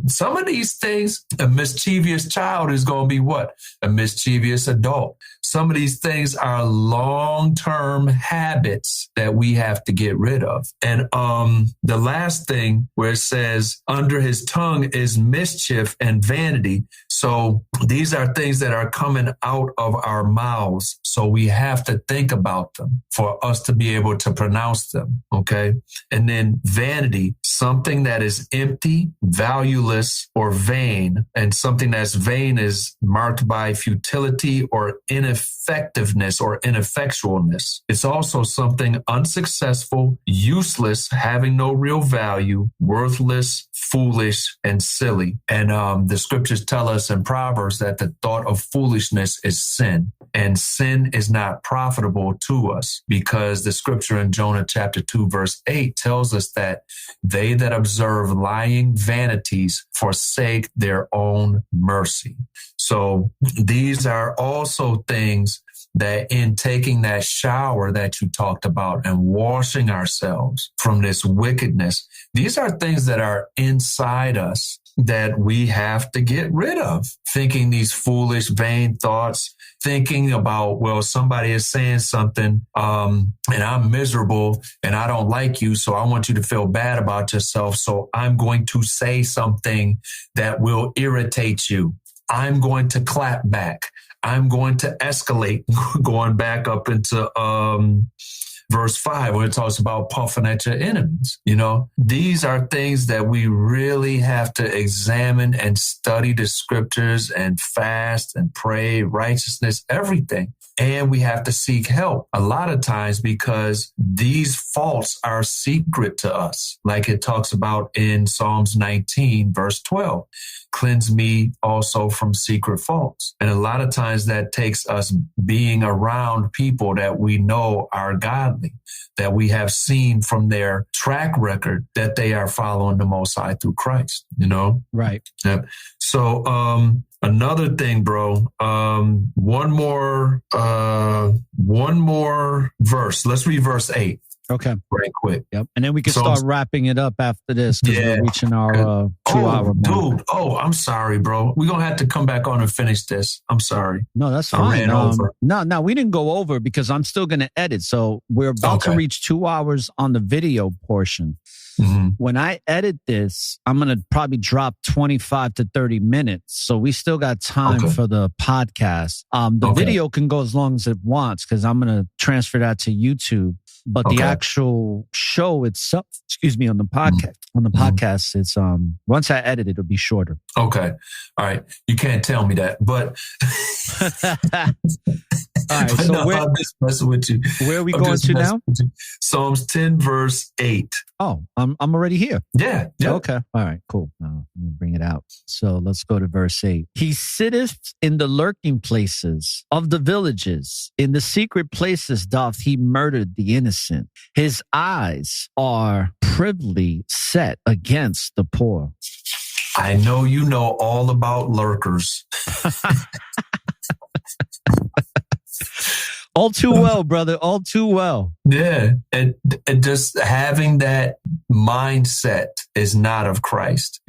some of these things, a mischievous child is going to be what? A mischievous adult. Some of these things are long-term habits that we have to get rid of. And the last thing where it says under his tongue is mischief and vanity. So these are things that are coming out of our mouths. So we have to think about them for us to be able to pronounce them. Okay. And then vanity, something that is empty, valueless, or vain. And something that's vain is marked by futility or ineffectiveness or ineffectualness. It's also something unsuccessful, useless, having no real value, worthless, foolish, and silly. And the scriptures tell us in Proverbs that the thought of foolishness is sin. And sin is not profitable to us because the scripture in Jonah chapter 2, verse 8 tells us that they that observe lying vanities forsake their own mercy. So these are also things that in taking that shower that you talked about and washing ourselves from this wickedness, these are things that are inside us that we have to get rid of. Thinking these foolish, vain thoughts, thinking about, well, somebody is saying something and I'm miserable and I don't like you, so I want you to feel bad about yourself. So I'm going to say something that will irritate you. I'm going to clap back. I'm going to escalate, going back up into verse 5, where it talks about puffing at your enemies. These are things that we really have to examine and study the scriptures and fast and pray, righteousness, everything. And we have to seek help a lot of times because these faults are secret to us. Like it talks about in Psalms 19, verse 12, cleanse me also from secret faults. And a lot of times that takes us being around people that we know are godly, that we have seen from their track record that they are following the Most High through Christ, Right. Yeah. So, another thing, bro, one more verse. Let's read verse 8. Okay. Right quick. Yep. And then we can start wrapping it up after this because we're reaching our 2-hour mark. Dude, I'm sorry, bro. We're going to have to come back on and finish this. I'm sorry. No, that's fine. I ran over. No, we didn't go over because I'm still going to edit. So we're about to reach 2 hours on the video portion. Mm-hmm. When I edit this, I'm going to probably drop 25 to 30 minutes. So we still got time for the podcast. The video can go as long as it wants because I'm going to transfer that to YouTube. But the actual show itself, on the podcast, it's once I edit it, it'll be shorter. Okay. All right. You can't tell me that, but all right. So I'm just messing with you. Where are we going to now? Psalms 10, verse 8. Oh, I'm already here. Yeah. Yep. Okay. All right, cool. Let me bring it out. So let's go to verse 8. He sitteth in the lurking places of the villages. In the secret places doth he murder the innocent. His eyes are privily set against the poor. I know you know all about lurkers. All too well, brother. All too well. Yeah. And just having that mindset is not of Christ,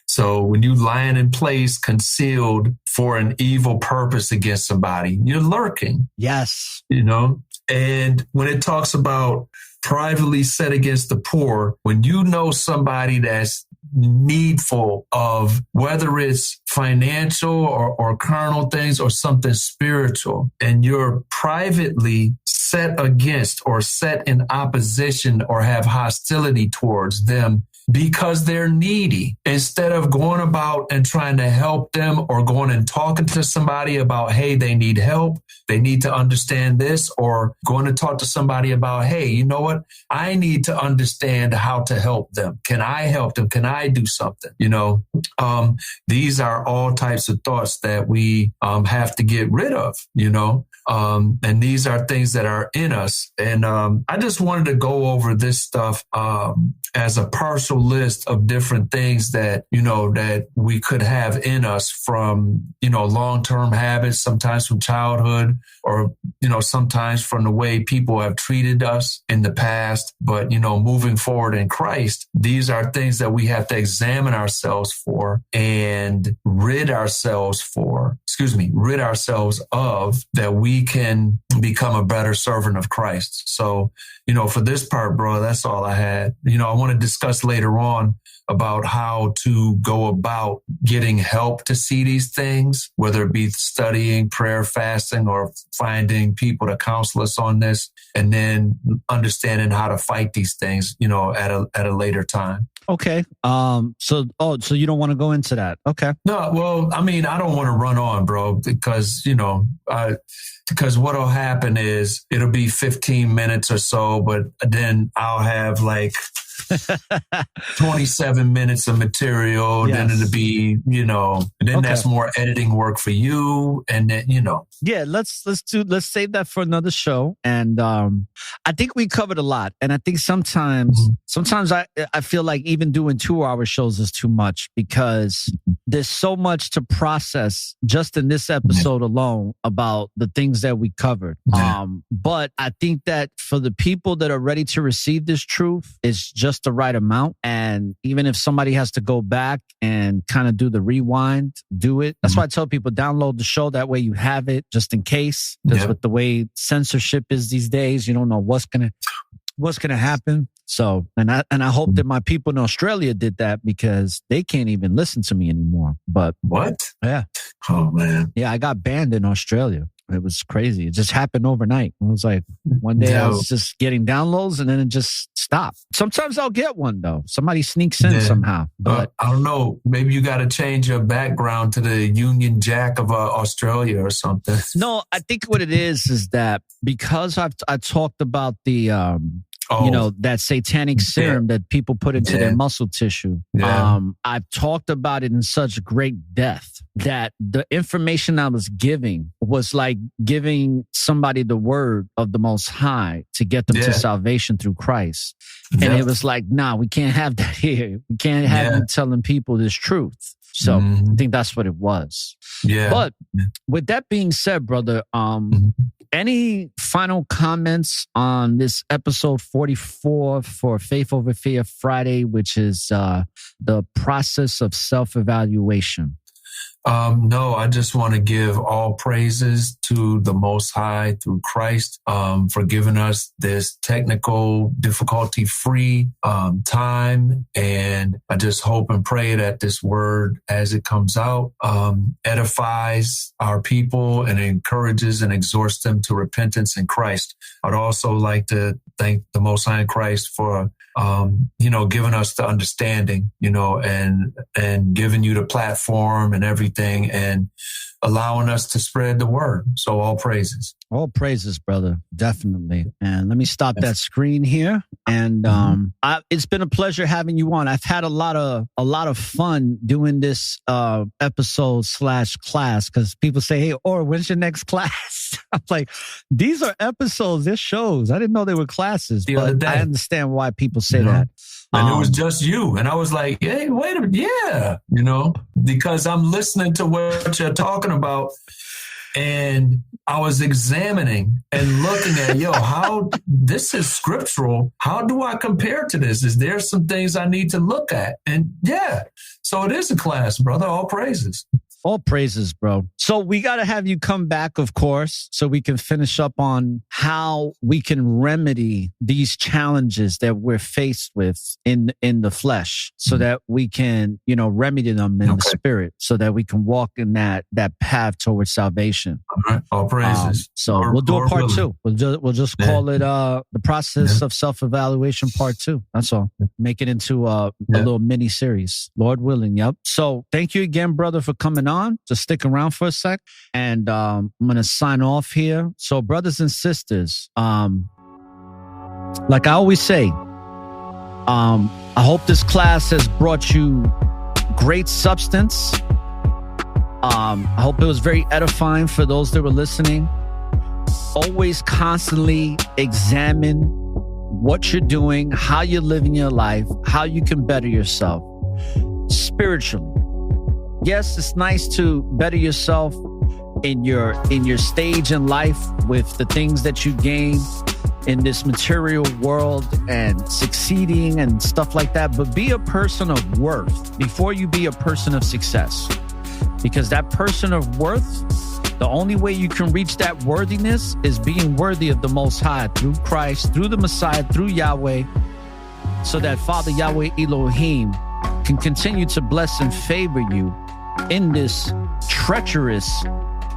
So when you lying in place concealed for an evil purpose against somebody, you're lurking. Yes. And when it talks about privately set against the poor, when you know somebody that's needful of, whether it's financial or carnal things or something spiritual, and you're privately set against or set in opposition or have hostility towards them because they're needy, instead of going about and trying to help them or going and talking to somebody about, hey, they need help, they need to understand this, or going to talk to somebody about, hey, you know what? I need to understand how to help them. Can I help them? Can I do something? These are all types of thoughts that we have to get rid of, and these are things that are in us. And I just wanted to go over this stuff as a partial list of different things that, that we could have in us from, long-term habits, sometimes from childhood, or, sometimes from the way people have treated us in the past. But, moving forward in Christ, these are things that we have to examine ourselves for and rid ourselves of, that we can become a better servant of Christ. So, for this part, bro, that's all I had. I want to discuss later on about how to go about getting help to see these things, whether it be studying, prayer, fasting, or finding people to counsel us on this, and then understanding how to fight these things, at a later time. Okay. So you don't want to go into that. Okay. No, well, I don't want to run on, bro, because, because what'll happen is it'll be 15 minutes or so, but then I'll have like 27 minutes of material. Yes. Then it'll be, then that's more editing work for you. And then, Yeah, let's save that for another show. And I think we covered a lot. And I think sometimes I feel like even doing 2-hour shows is too much, because there's so much to process just in this episode alone about the things that we covered. But I think that for the people that are ready to receive this truth, it's just the right amount. And even if somebody has to go back and kind of do the rewind, do it. That's why I tell people, download the show. That way you have it just in case. Because with the way censorship is these days, you don't know what's gonna happen. So, and I hope that my people in Australia did that, because they can't even listen to me anymore. But what? Yeah. Oh man. Yeah, I got banned in Australia. It was crazy. It just happened overnight. It was like one day I was just getting downloads and then it just stopped. Sometimes I'll get one though. Somebody sneaks in somehow. But I don't know. Maybe you got to change your background to the Union Jack of Australia or something. No, I think what it is that because I talked about the that satanic serum that people put into their muscle tissue. I've talked about it in such great depth that the information I was giving was like giving somebody the word of the Most High to get them to salvation through Christ. And it was like, nah, we can't have that here. We can't have you telling people this truth. So I think that's what it was. Yeah. But with that being said, brother, any final comments on this episode 44 for Faith Over Fear Friday, which is the process of self-evaluation? No, I just want to give all praises to the Most High through Christ for giving us this technical difficulty-free time. And I just hope and pray that this word, as it comes out, edifies our people and encourages and exhorts them to repentance in Christ. I'd also like to thank the Most High in Christ for giving us the understanding, and giving you the platform and everything and allowing us to spread the word. So all praises. All praises, brother. Definitely. And let me stop that screen here. And it's been a pleasure having you on. I've had a lot of fun doing this episode / class, because people say, hey, or when's your next class? I'm like, these are episodes, they're shows. I didn't know they were classes, but I understand why people say that. And it was just you. And I was like, hey, wait a minute. Yeah. Because I'm listening to what you're talking about. And I was examining and looking at, how this is scriptural. How do I compare to this? Is there some things I need to look at? And so it is a class, brother. All praises. All praises, bro. So we got to have you come back, of course, so we can finish up on how we can remedy these challenges that we're faced with in the flesh, so that we can, remedy them in the spirit, so that we can walk in that path towards salvation. All right. All praises. So we'll do a part 2. We'll just call it the process of self-evaluation part 2. That's all. Make it into a little mini series, Lord willing. Yep. So thank you again, brother, for coming on. Just stick around for a sec, and I'm gonna sign off here. So, brothers and sisters, like I always say, I hope this class has brought you great substance. I hope it was very edifying for those that were listening. Always constantly examine what you're doing, how you're living your life, how you can better yourself spiritually. Yes, it's nice to better yourself in your stage in life with the things that you gain in this material world and succeeding and stuff like that. But be a person of worth before you be a person of success. Because that person of worth, the only way you can reach that worthiness is being worthy of the Most High through Christ, through the Messiah, through Yahweh, so that Father Yahweh Elohim can continue to bless and favor you in this treacherous,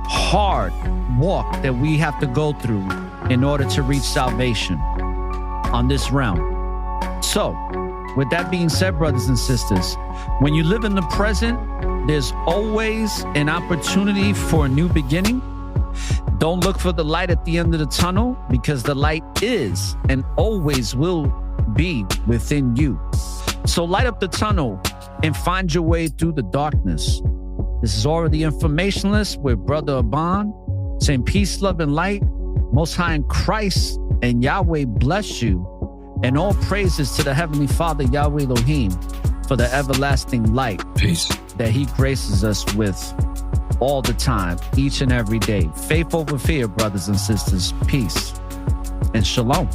hard walk that we have to go through in order to reach salvation on this realm. So, with that being said, brothers and sisters, when you live in the present, there's always an opportunity for a new beginning. Don't look for the light at the end of the tunnel, because the light is and always will be within you. So light up the tunnel and find your way through the darkness. This is already Informationless with Brother Aban, saying peace, love, and light. Most High in Christ and Yahweh bless you. And all praises to the Heavenly Father, Yahweh Elohim, for the everlasting light. Peace. That he graces us with all the time, each and every day. Faith over fear, brothers and sisters. Peace and shalom.